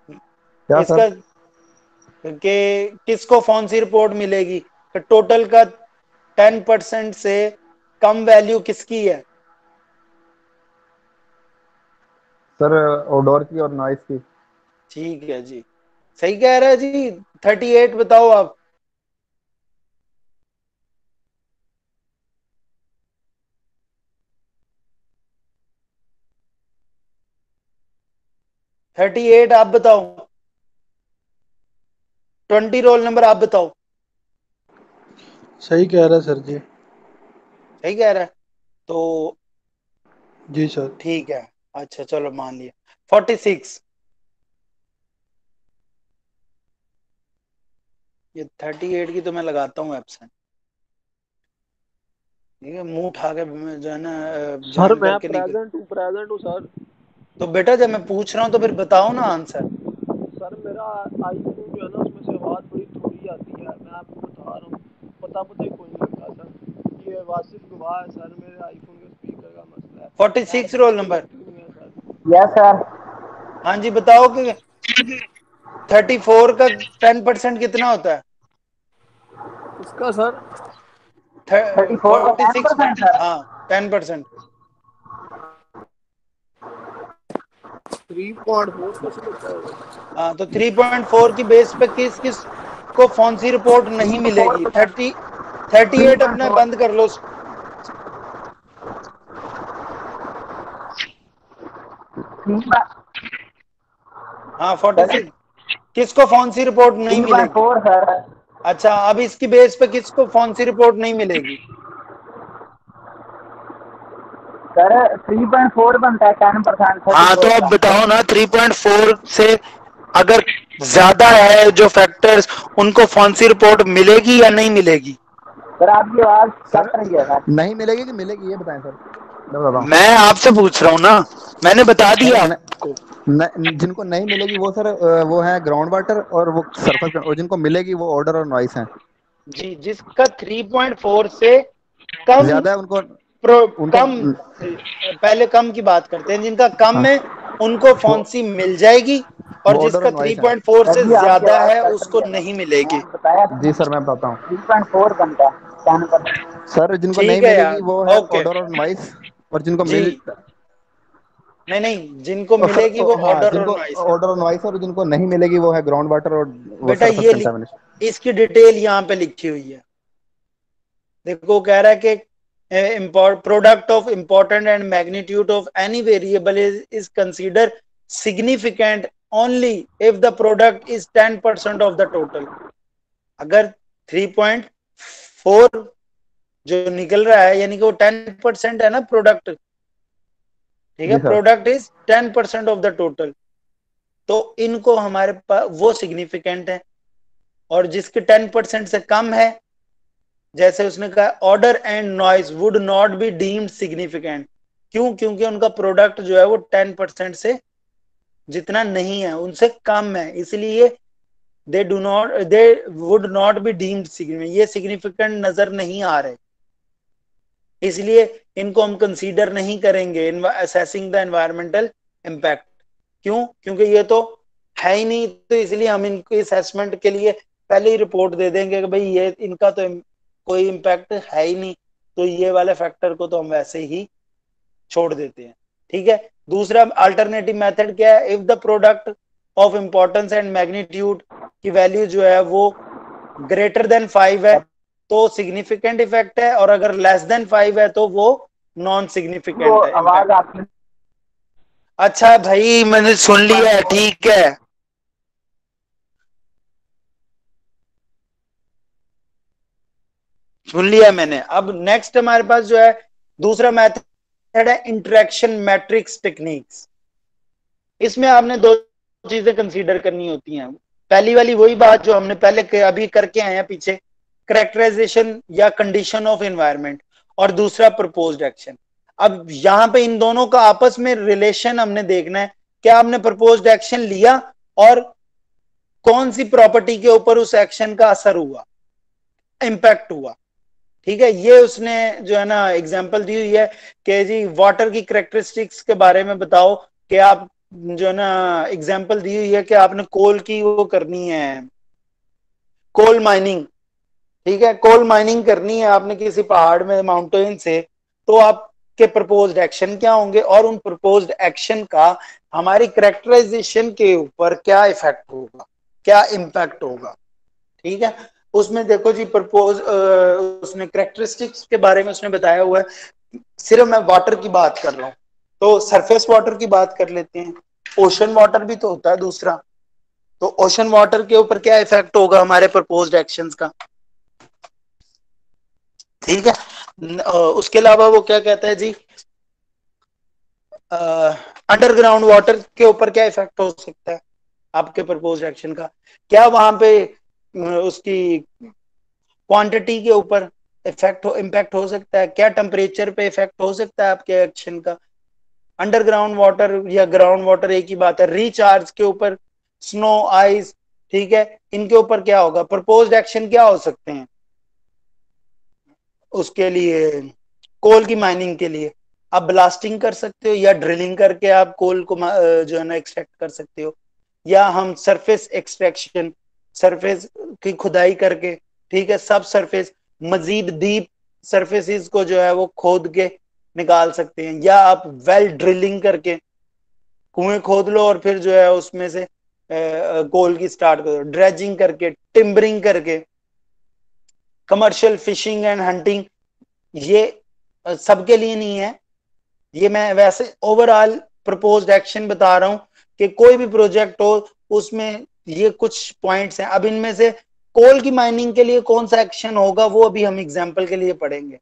क्या सर? इसका कि किसको फॉन्सी रिपोर्ट मिलेगी, टोटल का 10% से कम वैल्यू किसकी है? सर ओडोर की और नॉइस की। ठीक है जी, सही कह रहा है जी। 38 बताओ आप। 38 आप बताओ। 20 रोल नंबर आप बताओ। सही कह रहा है सर जी। सही कह रहा है, तो जी सर। ठीक है, अच्छा चलो मान लिया। 46, ये 38 की तो मैं लगाता हूँ एब्सेंट, ठीक है, मुंह उठा के जो है ना सर जान मैं करके निकल। प्रेजेंट हूँ सर। तो बेटा जब मैं पूछ रहा हूँ तो फिर बताओ ना आंसर। सर मेरा आईक्यू जो है ना उसमें से आवाज़ बड़ी थोड़ी आती है, मैं आपको पता ही कोई नहीं लगा सर। ये वासिफ गवाह है सर, मेरे आईफोन के स्पीकर का मसला है। 46 रोल नंबर। Yes sir. हाँ जी, बताओ कि 34 का 10% कितना होता है? इसका सर 34 का 46। 10% सर। हाँ 10%। 3.4 कैसे लगता है? हाँ तो 3.4 की बेस पे किस किस को कौन सी रिपोर्ट नहीं मिलेगी? 38 अपने बंद कर लो। हाँ 46 किसको कौन सी रिपोर्ट नहीं मिलेगी? 3.4 सर। अच्छा, अब इसकी बेस पे किसको कौन सी रिपोर्ट नहीं मिलेगी? सर 3.4 बनता है 10%। हाँ तो अब बताओ ना, 3.4 से अगर ज्यादा है जो फैक्टर्स, उनको कौन सी रिपोर्ट मिलेगी या नहीं मिलेगी? सर आपकी आवाज कट रही है सर। नहीं मिलेगी कि मिलेगी ये बताएं सर। मैं बताता हूँ। मैं आपसे पूछ रहा हूँ ना, मैंने बता दिया आपको। जिनको नहीं मिलेगी वो सर वो है ग्राउंड वाटर और वो सरफेस, और जिनको मिलेगी वो ऑर्डर और नॉइस है। जी, जिसका 3.4 से कम ज्यादा है उनको कम, पहले कम की बात करते हैं। जिनका कम है उनको कौन सी मिल जाएगी, और वो ऑर्डर जिसका और नॉइस है। 3.4 से जी आपकी ज्यादा आवाज है कट उसको रही है नहीं सर। मिलेगी। मैं बताया जी सर, मैं बताता हूँ। 3.4 बनता है 10%। सर जिनको नहीं ठीक है मिलेगी यार, वो है ओके ऑर्डर और नॉइस, और जिनको जी। मिल नहीं नहीं, जिनको और सर मिलेगी वो हाँ, ऑर्डर और जिनको नॉइस है। ऑर्डर और नॉइस, और जिनको नहीं मिलेगी वो है ग्राउंड वाटर और वो बेटा सरफेस ये कंटामिनेशन। इसकी डिटेल यहाँ पे लिखी हुई है। देखो कह रहा है कि product of important and magnitude of any variable is consider significant only if the product is 10% of the total. अगर 3.4 जो निकल रहा है यानी कि वो 10% है ना प्रोडक्ट, ठीक है, जी sir. Product is 10% of the total, तो इनको हमारे पास वो सिग्निफिकेंट है। और जिसके 10% से कम है, जैसे उसने कहा order and noise would not be deemed significant. क्यों? क्योंकि उनका प्रोडक्ट जो है वो 10% से जितना नहीं है उनसे कम है, इसलिए they would not be deemed significant, ये सिग्निफिकेंट नजर नहीं आ रहे, इसलिए इनको हम कंसीडर नहीं करेंगे असेसिंग द एनवायरमेंटल इम्पैक्ट। क्यों? क्योंकि ये तो है ही नहीं, तो इसलिए हम इनको असेसमेंट के लिए पहले ही रिपोर्ट दे देंगे कि भाई ये इनका तो कोई इम्पैक्ट है ही नहीं, तो ये वाले फैक्टर को तो हम वैसे ही छोड़ देते हैं। ठीक है। दूसरा अल्टरनेटिव मेथड क्या है? If the product of importance and magnitude की वैल्यू जो है वो ग्रेटर देन 5 है तो सिग्निफिकेंट इफेक्ट है, और अगर लेस देन 5 है तो वो नॉन सिग्निफिकेंट है आवाज इम्पैक्ट। आपकी अच्छा भाई, मैंने सुन लिया है, ठीक है। सुन लिया मैंने। अब नेक्स्ट हमारे पास जो है दूसरा मेथड है इंटरेक्शन मैट्रिक्स टेक्निक्स। इसमें आपने दो चीजें कंसीडर करनी होती हैं। पहली वाली वही बात जो हमने पहले अभी करके आए हैं पीछे, करेक्टराइजेशन या कंडीशन ऑफ एनवायरनमेंट, और दूसरा प्रपोज्ड एक्शन। अब यहाँ पे इन दोनों का आपस में रिलेशन हमने देखना है। क्या आपने प्रपोज्ड एक्शन लिया और कौन सी प्रॉपर्टी के ऊपर उस एक्शन का असर हुआ, इंपैक्ट हुआ। ठीक है। ये उसने जो है ना एग्जांपल दी हुई है कि जी वाटर की करेक्टरिस्टिक्स के बारे में बताओ कि आप जो है ना एग्जांपल दी हुई है कि आपने कोल की वो करनी है, कोल माइनिंग। ठीक है, कोल माइनिंग करनी है आपने किसी पहाड़ में, माउंटेन से, तो आपके प्रपोज्ड एक्शन क्या होंगे और उन प्रपोज्ड एक्शन का हमारी करेक्टराइजेशन के ऊपर क्या इफेक्ट होगा, क्या इम्पैक्ट होगा। ठीक है। उसमें देखो जी प्रपोज उसने करेक्टरिस्टिक्स के बारे में उसने बताया हुआ है। सिर्फ मैं वाटर की बात कर रहा हूं तो सरफेस वाटर की बात कर लेते हैं। ओशन वाटर भी तो होता है दूसरा, तो ओशन वाटर के ऊपर क्या इफेक्ट होगा हमारे प्रपोज्ड एक्शंस का। ठीक है। उसके अलावा वो क्या कहता है जी, अंडरग्राउंड वाटर के ऊपर क्या इफेक्ट हो सकता है आपके प्रपोज्ड एक्शन का। क्या वहां पे उसकी क्वांटिटी के ऊपर इम्पैक्ट हो सकता है, क्या टेम्परेचर पे इफेक्ट हो सकता है आपके एक्शन का। अंडरग्राउंड वाटर या ग्राउंड वाटर एक ही बात है। रिचार्ज के ऊपर, स्नो, आइस, ठीक है, इनके ऊपर क्या होगा, प्रपोज्ड एक्शन क्या हो सकते हैं। उसके लिए कोल की माइनिंग के लिए आप ब्लास्टिंग कर सकते हो, या ड्रिलिंग करके आप कोल को जो है ना एक्सट्रैक्ट कर सकते हो, या हम सरफेस एक्सट्रैक्शन, सरफेस की खुदाई करके, ठीक है, सब सरफेस मजीद डीप सरफेसेस को जो है वो खोद के निकाल सकते हैं, या आप वेल ड्रिलिंग करके कुएं खोद लो और फिर जो है उसमें से कोल की स्टार्ट करो, ड्रेजिंग करके, टिम्बरिंग करके, कमर्शियल फिशिंग एंड हंटिंग। ये सबके लिए नहीं है, ये मैं वैसे ओवरऑल प्रपोज्ड एक्शन बता रहा हूं कि कोई भी प्रोजेक्ट हो उसमें ये कुछ पॉइंट्स हैं। अब इनमें से कोल की माइनिंग के लिए कौन सा एक्शन होगा वो अभी हम एग्जांपल के लिए पढ़ेंगे।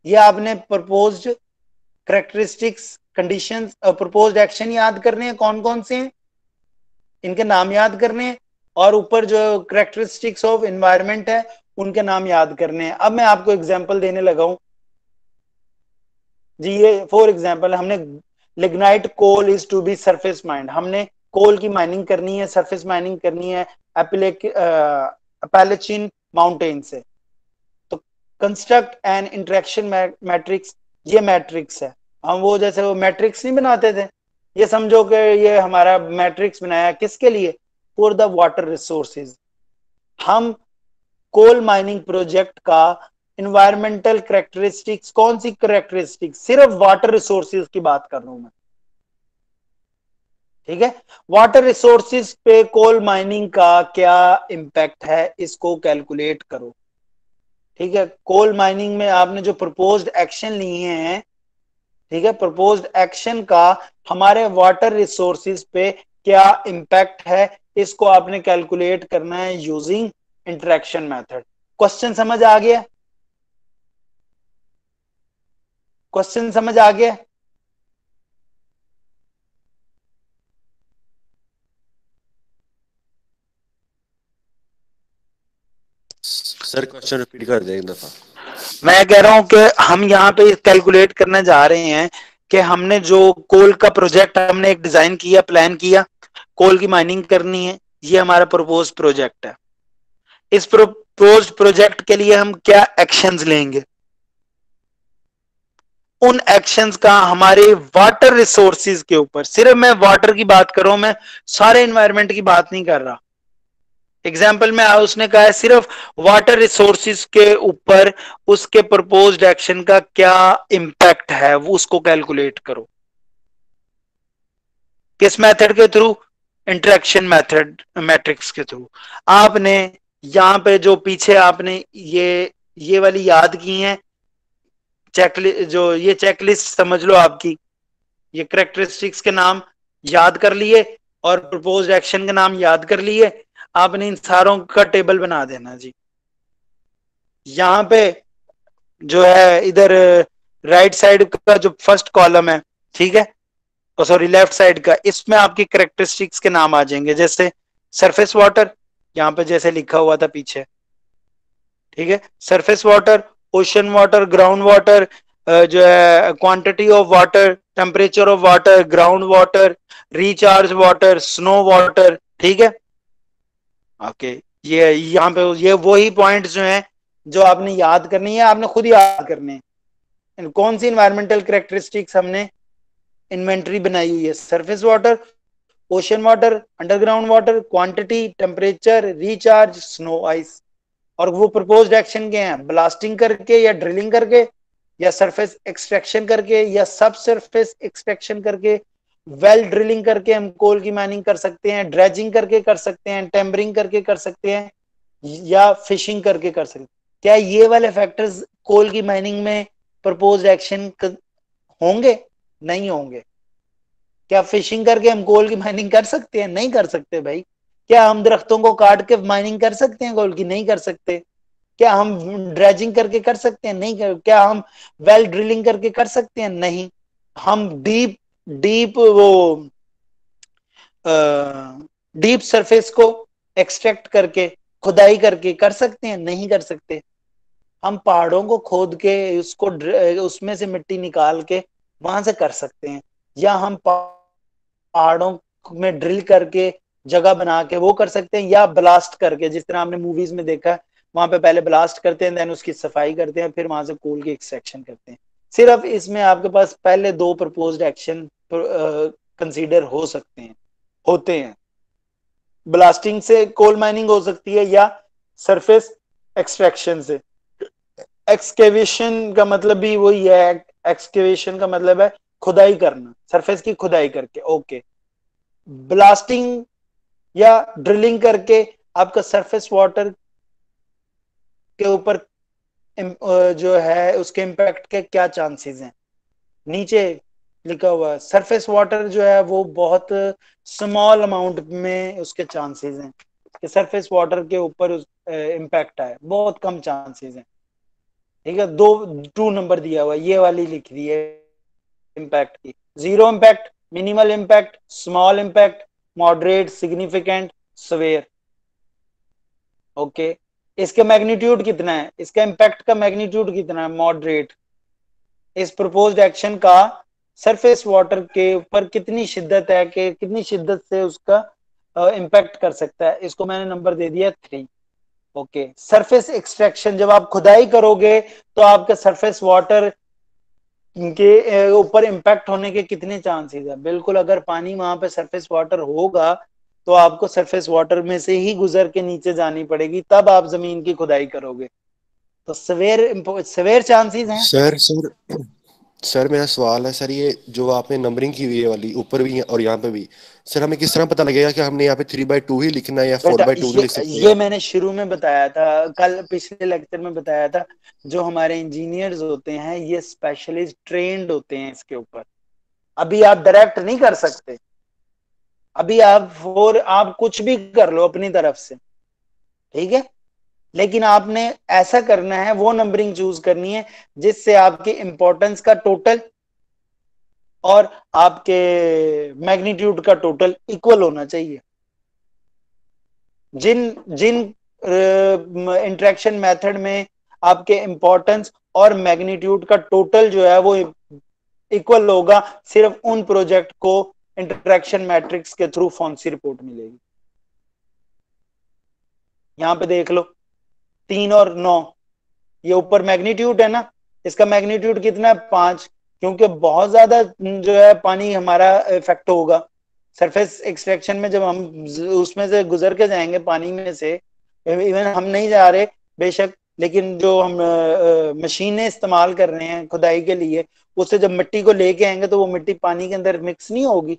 ये आपने प्रपोज्ड कैरेक्टरिस्टिक्स, कंडीशंस और प्रपोज्ड एक्शन याद करने हैं, कौन कौन से हैं इनके नाम याद करने हैं, और ऊपर जो कैरेक्टरिस्टिक्स ऑफ एनवायरनमेंट है उनके नाम याद करने हैं। अब मैं आपको एग्जांपल देने लगा हूं जी। ये फॉर एग्जांपल हमने lignite coal is to be surface mined, हमने कोल की माइनिंग करनी है, सरफेस माइनिंग करनी है अपैलेचिन माउंटेन से। तो कंस्ट्रक्ट एन इंटरेक्शन मैट्रिक्स, ये मैट्रिक्स है। हम वो जैसे वो मैट्रिक्स नहीं बनाते थे, ये समझो कि ये हमारा मैट्रिक्स बनाया किसके लिए, फॉर द वाटर रिसोर्सेज। हम कोल माइनिंग प्रोजेक्ट का इन्वायरमेंटल कैरेक्टरिस्टिक्स, कौन सी कैरेक्टरिस्टिक्स, सिर्फ वाटर रिसोर्सेज की बात कर रहा हूं मैं, ठीक है। वाटर रिसोर्सेज पे कोल माइनिंग का क्या इंपैक्ट है इसको कैलकुलेट करो, ठीक है। कोल माइनिंग में आपने जो प्रपोज्ड एक्शन लिए हैं, ठीक है, प्रपोज्ड एक्शन का हमारे वाटर रिसोर्सेज पे क्या इंपैक्ट है इसको आपने कैलकुलेट करना है यूजिंग इंटरेक्शन मेथड। क्वेश्चन समझ आ गया, क्वेश्चन समझ आ गया। सर क्वेश्चन रिपीट कर दे एक दफा। मैं कह रहा हूं कि हम यहाँ पे कैलकुलेट करने जा रहे हैं कि हमने जो कोल का प्रोजेक्ट हमने एक डिजाइन किया, प्लान किया, कोल की माइनिंग करनी है, ये हमारा प्रपोज प्रोजेक्ट है। इस प्रपोज प्रोजेक्ट के लिए हम क्या एक्शंस लेंगे, उन एक्शंस का हमारे वाटर रिसोर्सेज के ऊपर, सिर्फ मैं वाटर की बात कर रहा हूं, मैं सारे एनवायरनमेंट की बात नहीं कर रहा। एग्जाम्पल में उसने कहा है सिर्फ वाटर रिसोर्सेज के ऊपर उसके प्रपोज्ड एक्शन का क्या इंपैक्ट है वो उसको कैलकुलेट करो। किस मेथड के थ्रू, इंटरेक्शन मेथड, मैट्रिक्स के थ्रू। आपने यहां पे जो पीछे आपने ये वाली याद की है चेकलिस्ट, जो ये चेकलिस्ट समझ लो आपकी, ये कैरेक्टरिस्टिक्स के नाम याद कर लिए और प्रपोज्ड एक्शन के नाम याद कर लिए। आपने इन सारों का टेबल बना देना जी। यहाँ पे जो है इधर राइट साइड का जो फर्स्ट कॉलम है, ठीक है, सॉरी लेफ्ट साइड का, इसमें आपकी कैरेक्टरिस्टिक्स के नाम आ जाएंगे, जैसे सरफेस वाटर, यहाँ पे जैसे लिखा हुआ था पीछे, ठीक है, surface water, ocean water, ground water, जो है quantity of water, temperature of water, ground water, recharge water, snow water, ठीक है। ओके, ये यहाँ पे ये वही पॉइंट्स जो हैं जो आपने याद करनी है, आपने खुद याद करने हैं। कौन सी इन्वायरमेंटल कैरेक्टरिस्टिक्स हमने इन्वेंटरी बनाई हुई है, surface water, ocean water, underground water, quantity, temperature, recharge, snow ice. और वो प्रपोज्ड एक्शन के हैं, ब्लास्टिंग करके या ड्रिलिंग करके या सरफेस एक्सट्रैक्शन करके या सब सरफेस एक्सट्रैक्शन करके, वेल ड्रिलिंग करके हम कोल की माइनिंग कर सकते हैं, ड्रेजिंग करके कर सकते हैं, टेम्बरिंग करके कर सकते हैं, या फिशिंग करके कर सकते हैं। क्या ये वाले फैक्टर्स कोल की माइनिंग में प्रपोज्ड एक्शन होंगे? नहीं होंगे। क्या फिशिंग करके हम कोल की माइनिंग कर सकते हैं? नहीं कर सकते भाई। क्या हम दरख्तों को काट के माइनिंग कर सकते हैं कोल की? नहीं कर सकते। क्या हम ड्रेजिंग करके कर सकते हैं? नहीं कर। क्या हम वेल ड्रिलिंग करके कर सकते हैं? नहीं। हम डीप डीप वो डीप सरफेस को एक्सट्रैक्ट करके, खुदाई करके कर सकते हैं? नहीं कर सकते। हम पहाड़ों को खोद के उसको उसमें से मिट्टी निकाल के वहां से कर सकते हैं, या हम पहाड़ों में ड्रिल करके जगह बना के वो कर सकते हैं, या ब्लास्ट करके, जिस तरह हमने मूवीज में देखा वहां पे पहले ब्लास्ट करते हैं, देन उसकी सफाई करते हैं, फिर वहां से कोल की एक्सट्रैक्शन करते हैं। सिर्फ इसमें आपके पास पहले दो प्रपोज्ड एक्शन कंसीडर हो सकते हैं, होते हैं। ब्लास्टिंग से कोल माइनिंग हो सकती है या सरफेस एक्सट्रैक्शन से। एक्सकेवेशन का मतलब भी वही है, एक्सकेवेशन का मतलब है खुदाई करना, सरफेस की खुदाई करके। ओके, ब्लास्टिंग या ड्रिलिंग करके आपका सरफेस वाटर के ऊपर जो है उसके इम्पैक्ट के क्या चांसेस हैं, नीचे लिखा हुआ है। सरफेस वाटर जो है वो बहुत स्मॉल अमाउंट में उसके चांसेस हैं कि सरफेस वाटर के ऊपर इम्पैक्ट आए, बहुत कम चांसेस हैं। ठीक है, 2 नंबर दिया हुआ, ये वाली लिख दी है इम्पैक्ट की। 0 impact, minimal impact, small impact, moderate, significant, severe. Okay, इसका मैग्नीट्यूड कितना है, इसका इम्पैक्ट का मैग्नीट्यूड कितना है, मॉडरेट। इस प्रपोज्ड एक्शन का सरफेस वाटर के ऊपर कितनी शिद्दत है कि कितनी शिद्दत से उसका इम्पैक्ट कर सकता है, इसको मैंने नंबर दे दिया 3। ओके, सरफेस एक्सट्रैक्शन, जब आप खुदाई करोगे तो आपका सरफेस वाटर के ऊपर इम्पैक्ट होने के कितने चांसेस है, बिल्कुल अगर पानी वहां पे सरफेस वाटर होगा तो आपको सरफेस वाटर में से ही गुजर के नीचे जानी पड़ेगी, तब आप जमीन की खुदाई करोगे। तो सवेयर चांसेस हैं। सर सर मेरा सवाल है सर, ये जो आपने नंबरिंग की हुई है वाली ऊपर भी और यहाँ पे भी, सर हमें किस तरह पता लगेगा कि हमने यहाँ पे 3/2 ही लिखना है या बेटा 4/2 भी लिख सकते ये हैं? मैंने शुरू में बताया था, कल पिछले लेक्चर में बताया था, जो हमारे इंजीनियर्स होते हैं ये स्पेशलिस्ट ट्रेंड होते हैं इसके ऊपर। अभी आप डायरेक्ट नहीं कर सकते, अभी आप कुछ भी कर लो अपनी तरफ से, ठीक है, लेकिन आपने ऐसा करना है, वो नंबरिंग चूज करनी है जिससे आपके इंपॉर्टेंस का टोटल और आपके मैग्नीट्यूड का टोटल इक्वल होना चाहिए। जिन जिन इंटरेक्शन मेथड में आपके इंपॉर्टेंस और मैग्नीट्यूड का टोटल जो है वो इक्वल होगा, सिर्फ उन प्रोजेक्ट को इंटरेक्शन मैट्रिक्स के थ्रू फॉन्सी रिपोर्ट मिलेगी। यहां पे देख लो 3 और 9, ये ऊपर मैग्नीट्यूड है ना, इसका मैग्नीट्यूड कितना है 5, क्योंकि बहुत ज्यादा जो है पानी हमारा इफेक्ट होगा सरफेस एक्सट्रैक्शन में। जब हम उसमें से गुजर के जाएंगे पानी में से, इवन हम नहीं जा रहे बेशक, लेकिन जो हम मशीनें इस्तेमाल कर रहे हैं खुदाई के लिए, उससे जब मिट्टी को लेके आएंगे तो वो मिट्टी पानी के अंदर मिक्स नहीं होगी,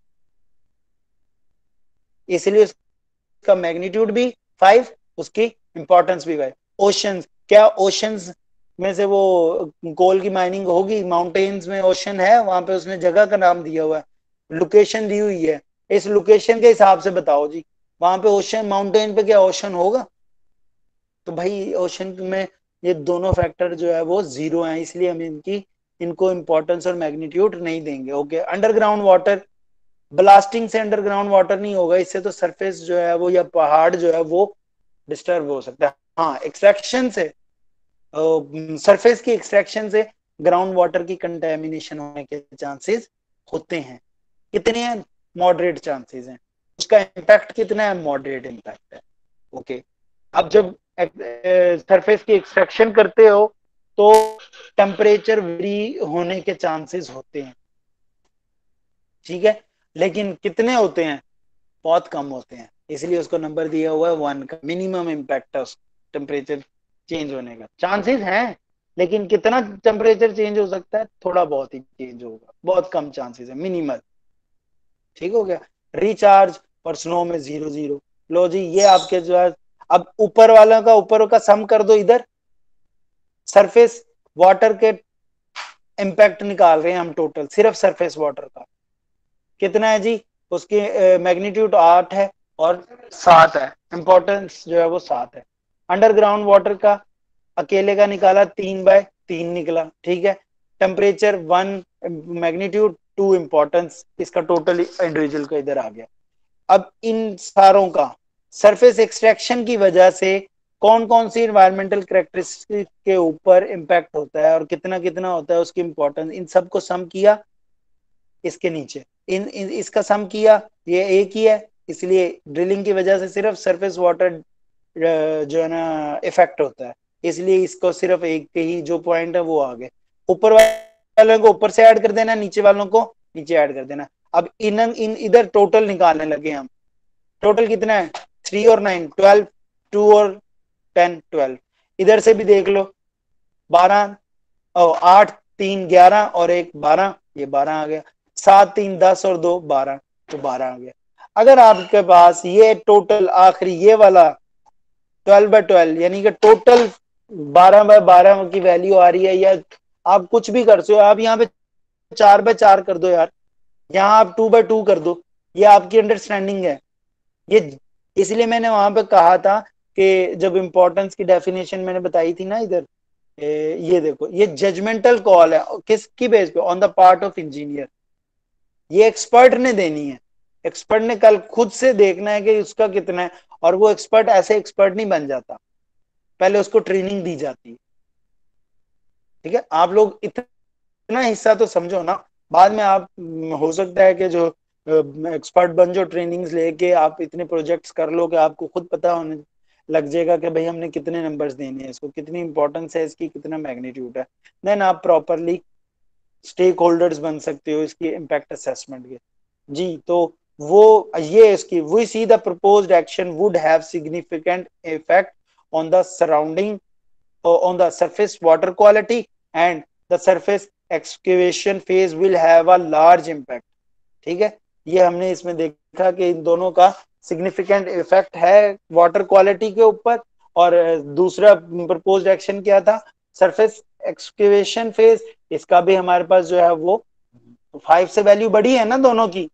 इसलिए उसका मैग्नीट्यूड भी 5, उसकी इंपॉर्टेंस भी 5। ओशंस, क्या ओशंस में से वो कोल की माइनिंग होगी, माउंटेन्स में ओशन है, वहां पे उसने जगह का नाम दिया हुआ है, लोकेशन दी हुई है, इस लोकेशन के हिसाब से बताओ जी, वहां पे ओशन, माउंटेन पे क्या ओशन होगा? तो भाई ओशन में ये दोनों फैक्टर जो है वो 0 है, इसलिए हम इनको इंपॉर्टेंस और मैग्नीट्यूड नहीं देंगे। ओके, अंडरग्राउंड वाटर, ब्लास्टिंग से अंडरग्राउंड वाटर नहीं होगा, इससे तो सरफेस जो है वो या पहाड़ जो है वो डिस्टर्ब हो सकता है। हाँ, एक्सट्रैक्शन से, सरफेस की एक्सट्रैक्शन से ग्राउंड वाटर की कंटेमिनेशन होने के चांसेस होते हैं। कितने हैं? मॉडरेट चांसेस हैं। उसका इम्पैक्ट कितना है? मॉडरेट इम्पैक्ट है। ओके, अब जब सरफेस की एक्सट्रैक्शन करते हो तो टेम्परेचर वेरी होने के चांसेस होते हैं, ठीक है, लेकिन कितने होते हैं? बहुत कम होते हैं, इसलिए उसको नंबर दिया हुआ है 1 का। मिनिमम इम्पैक्ट है टेम्परेचर चेंज होने का, चांसेस हैं लेकिन कितना टेम्परेचर चेंज हो सकता है? थोड़ा बहुत ही चेंज होगा, बहुत कम चांसेस है, मिनिमल। ठीक हो गया। रिचार्ज और स्नो में 0 लो जी, ये आपके जो है, अब ऊपर वाला का ऊपर का सम कर दो, इधर सरफेस वाटर के इम्पैक्ट निकाल रहे हैं हम टोटल, सिर्फ सरफेस वाटर का कितना है जी? उसकी मैग्नीट्यूड 8 है और 7 है, इंपॉर्टेंस जो है वो 7 है। अंडरग्राउंड वाटर का अकेले का निकाला 3/3 निकला, ठीक है, टेम्परेचर 1, मैग्नीट्यूड 2, इंपॉर्टेंस, इसका टोटल इंडिविजुअल का इधर आ गया। अब इन सारों का सरफेस एक्सट्रैक्शन की वजह से कौन कौन सी इन्वायरमेंटल कैरेक्टरिस्टिक के ऊपर इम्पैक्ट होता है और कितना कितना होता है उसकी इंपॉर्टेंस, इन सबको सम किया इसके नीचे, इसका सम किया, ये एक ही है, इसलिए ड्रिलिंग की वजह से सिर्फ सरफेस वाटर जो है ना इफेक्ट होता है, इसलिए इसको सिर्फ एक के ही जो पॉइंट है वो आ गए। ऊपर वालों को ऊपर से ऐड कर देना, नीचे वालों को नीचे ऐड कर देना। अब इन इधर टोटल निकालने लगे हम। टोटल कितना है 3 और 9 12, 2 और 10 12। इधर से भी देख लो 12 और 8 3 11 और 1 12, ये 12 आ गया। 7 3 10 और 2 12, तो 12 आ गया। अगर आपके पास ये टोटल आखिरी ये वाला 12/12 यानी कि टोटल 12/12 की वैल्यू आ रही है, या आप कुछ भी कर सकते हो, आप यहाँ पे 4/4 कर दो यार, यहाँ आप 2/2 कर दो, ये आपकी अंडरस्टैंडिंग है। ये इसलिए मैंने वहां पे कहा था कि जब इंपॉर्टेंस की डेफिनेशन मैंने बताई थी ना इधर, ये देखो ये जजमेंटल कॉल है, किसकी बेस पे, on the part of engineer. ये एक्सपर्ट ने देनी है, एक्सपर्ट ने कल खुद से देखना है कि उसका कितना है, और वो एक्सपर्ट ऐसे एक्सपर्ट नहीं बन जाता, पहले उसको ट्रेनिंग दी जाती है। ठीक है, आप लोग इतना हिस्सा तो समझो ना, बाद में आप हो सकता है कि जो एक्सपर्ट बन जो ट्रेनिंग्स लेके आप इतने प्रोजेक्ट्स कर लो कि आपको खुद पता होने लग जाएगा कि भाई हमने कितने नंबर्स देने हैं, इसको कितनी इंपॉर्टेंस है, इसकी कितना मैग्नीट्यूड है। देन आप प्रॉपरली स्टेक होल्डर्स बन सकते हो इसकी इम्पैक्ट असेसमेंट के। जी, तो वो ये इसकी we see the proposed action would have significant effect on the surrounding, on the surface water quality, and the surface excavation phase will have a large impact। ठीक है, ये हमने इसमें देखा कि इन दोनों का सिग्निफिकेंट इफेक्ट है वाटर क्वालिटी के ऊपर। और दूसरा प्रपोज्ड एक्शन क्या था, सरफेस एक्सकेवेशन फेज, इसका भी हमारे पास जो है वो 5 से वैल्यू बढ़ी है ना दोनों की।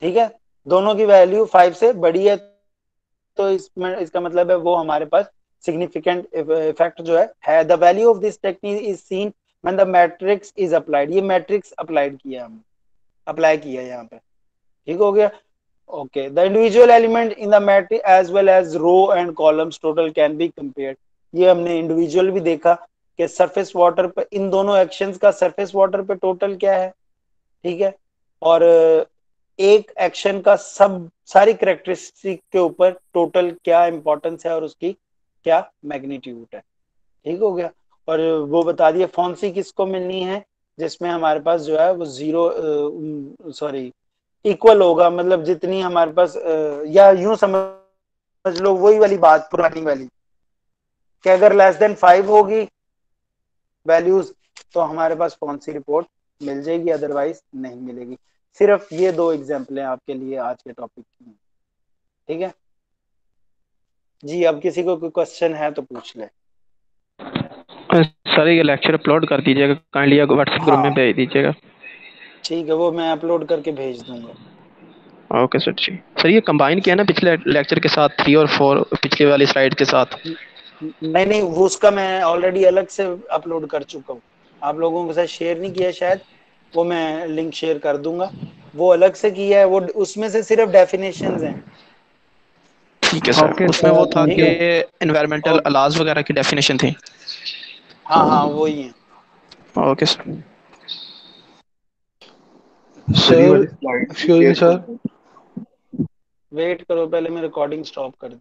ठीक है, दोनों की वैल्यू 5 से बढ़ी है, तो इसमें इसका मतलब है वो हमारे पास सिग्निफिकेंट इफेक्ट जो है। The value of this technique is seen when the matrix is applied. ये मैट्रिक्स अप्लाइड किया हमने, अप्लाई किया यहाँ पे। ठीक हो गया, okay. The individual element in the matrix as well as row and columns total can be compared. ये हमने इंडिविजुअल भी देखा कि सरफेस वाटर पे इन दोनों एक्शंस का सरफेस वाटर पे टोटल क्या है। ठीक है, और एक एक्शन का सब सारी करेक्टरिस्टिक के ऊपर टोटल क्या इंपॉर्टेंस है और उसकी क्या मैग्नीट्यूड है। ठीक हो गया, और वो बता दिया फॉन्सी किसको मिलनी है, जिसमें हमारे पास जो है वो 0 सॉरी इक्वल होगा, मतलब जितनी हमारे पास या यूं समझ लो वही वाली बात पुरानी वाली कि अगर लेस देन 5 होगी वैल्यूज तो हमारे पास फॉन्सी रिपोर्ट मिल जाएगी, अदरवाइज नहीं मिलेगी। सिर्फ ये 2 एग्जाम्पल हैं आपके लिए आज के टॉपिक की। ठीक है जी, अब किसी को कोई क्वेश्चन है तो पूछ ले। सर ये लेक्चर अपलोड कर दीजिएगा काइंडली, व्हाट्सएप ग्रुप में भेज दीजिएगा। ठीक है, वो मैं अपलोड करके भेज दूंगा। ओके सर जी। सर ये कंबाइन किया ना पिछले लेक्चर के साथ 3 और 4 पिछले वाली स्लाइड के साथ? नहीं, वो उसका मैं ऑलरेडी अलग से अपलोड कर चुका हूँ, आप लोगों के साथ शेयर नहीं किया शायद, वो मैं लिंक शेयर कर दूंगा। वो अलग से किया है, वो उसमें से सिर्फ डेफिनेशंस हैं। ठीक है सर, उसमें वो था ठीक कि है, एनवायरमेंटल अलाज वगैरह की डेफिनेशन थी। हाँ वही है। Okay sir. Sir excuse me sir, wait करो, पहले मैं रिकॉर्डिंग स्टॉप कर दूं।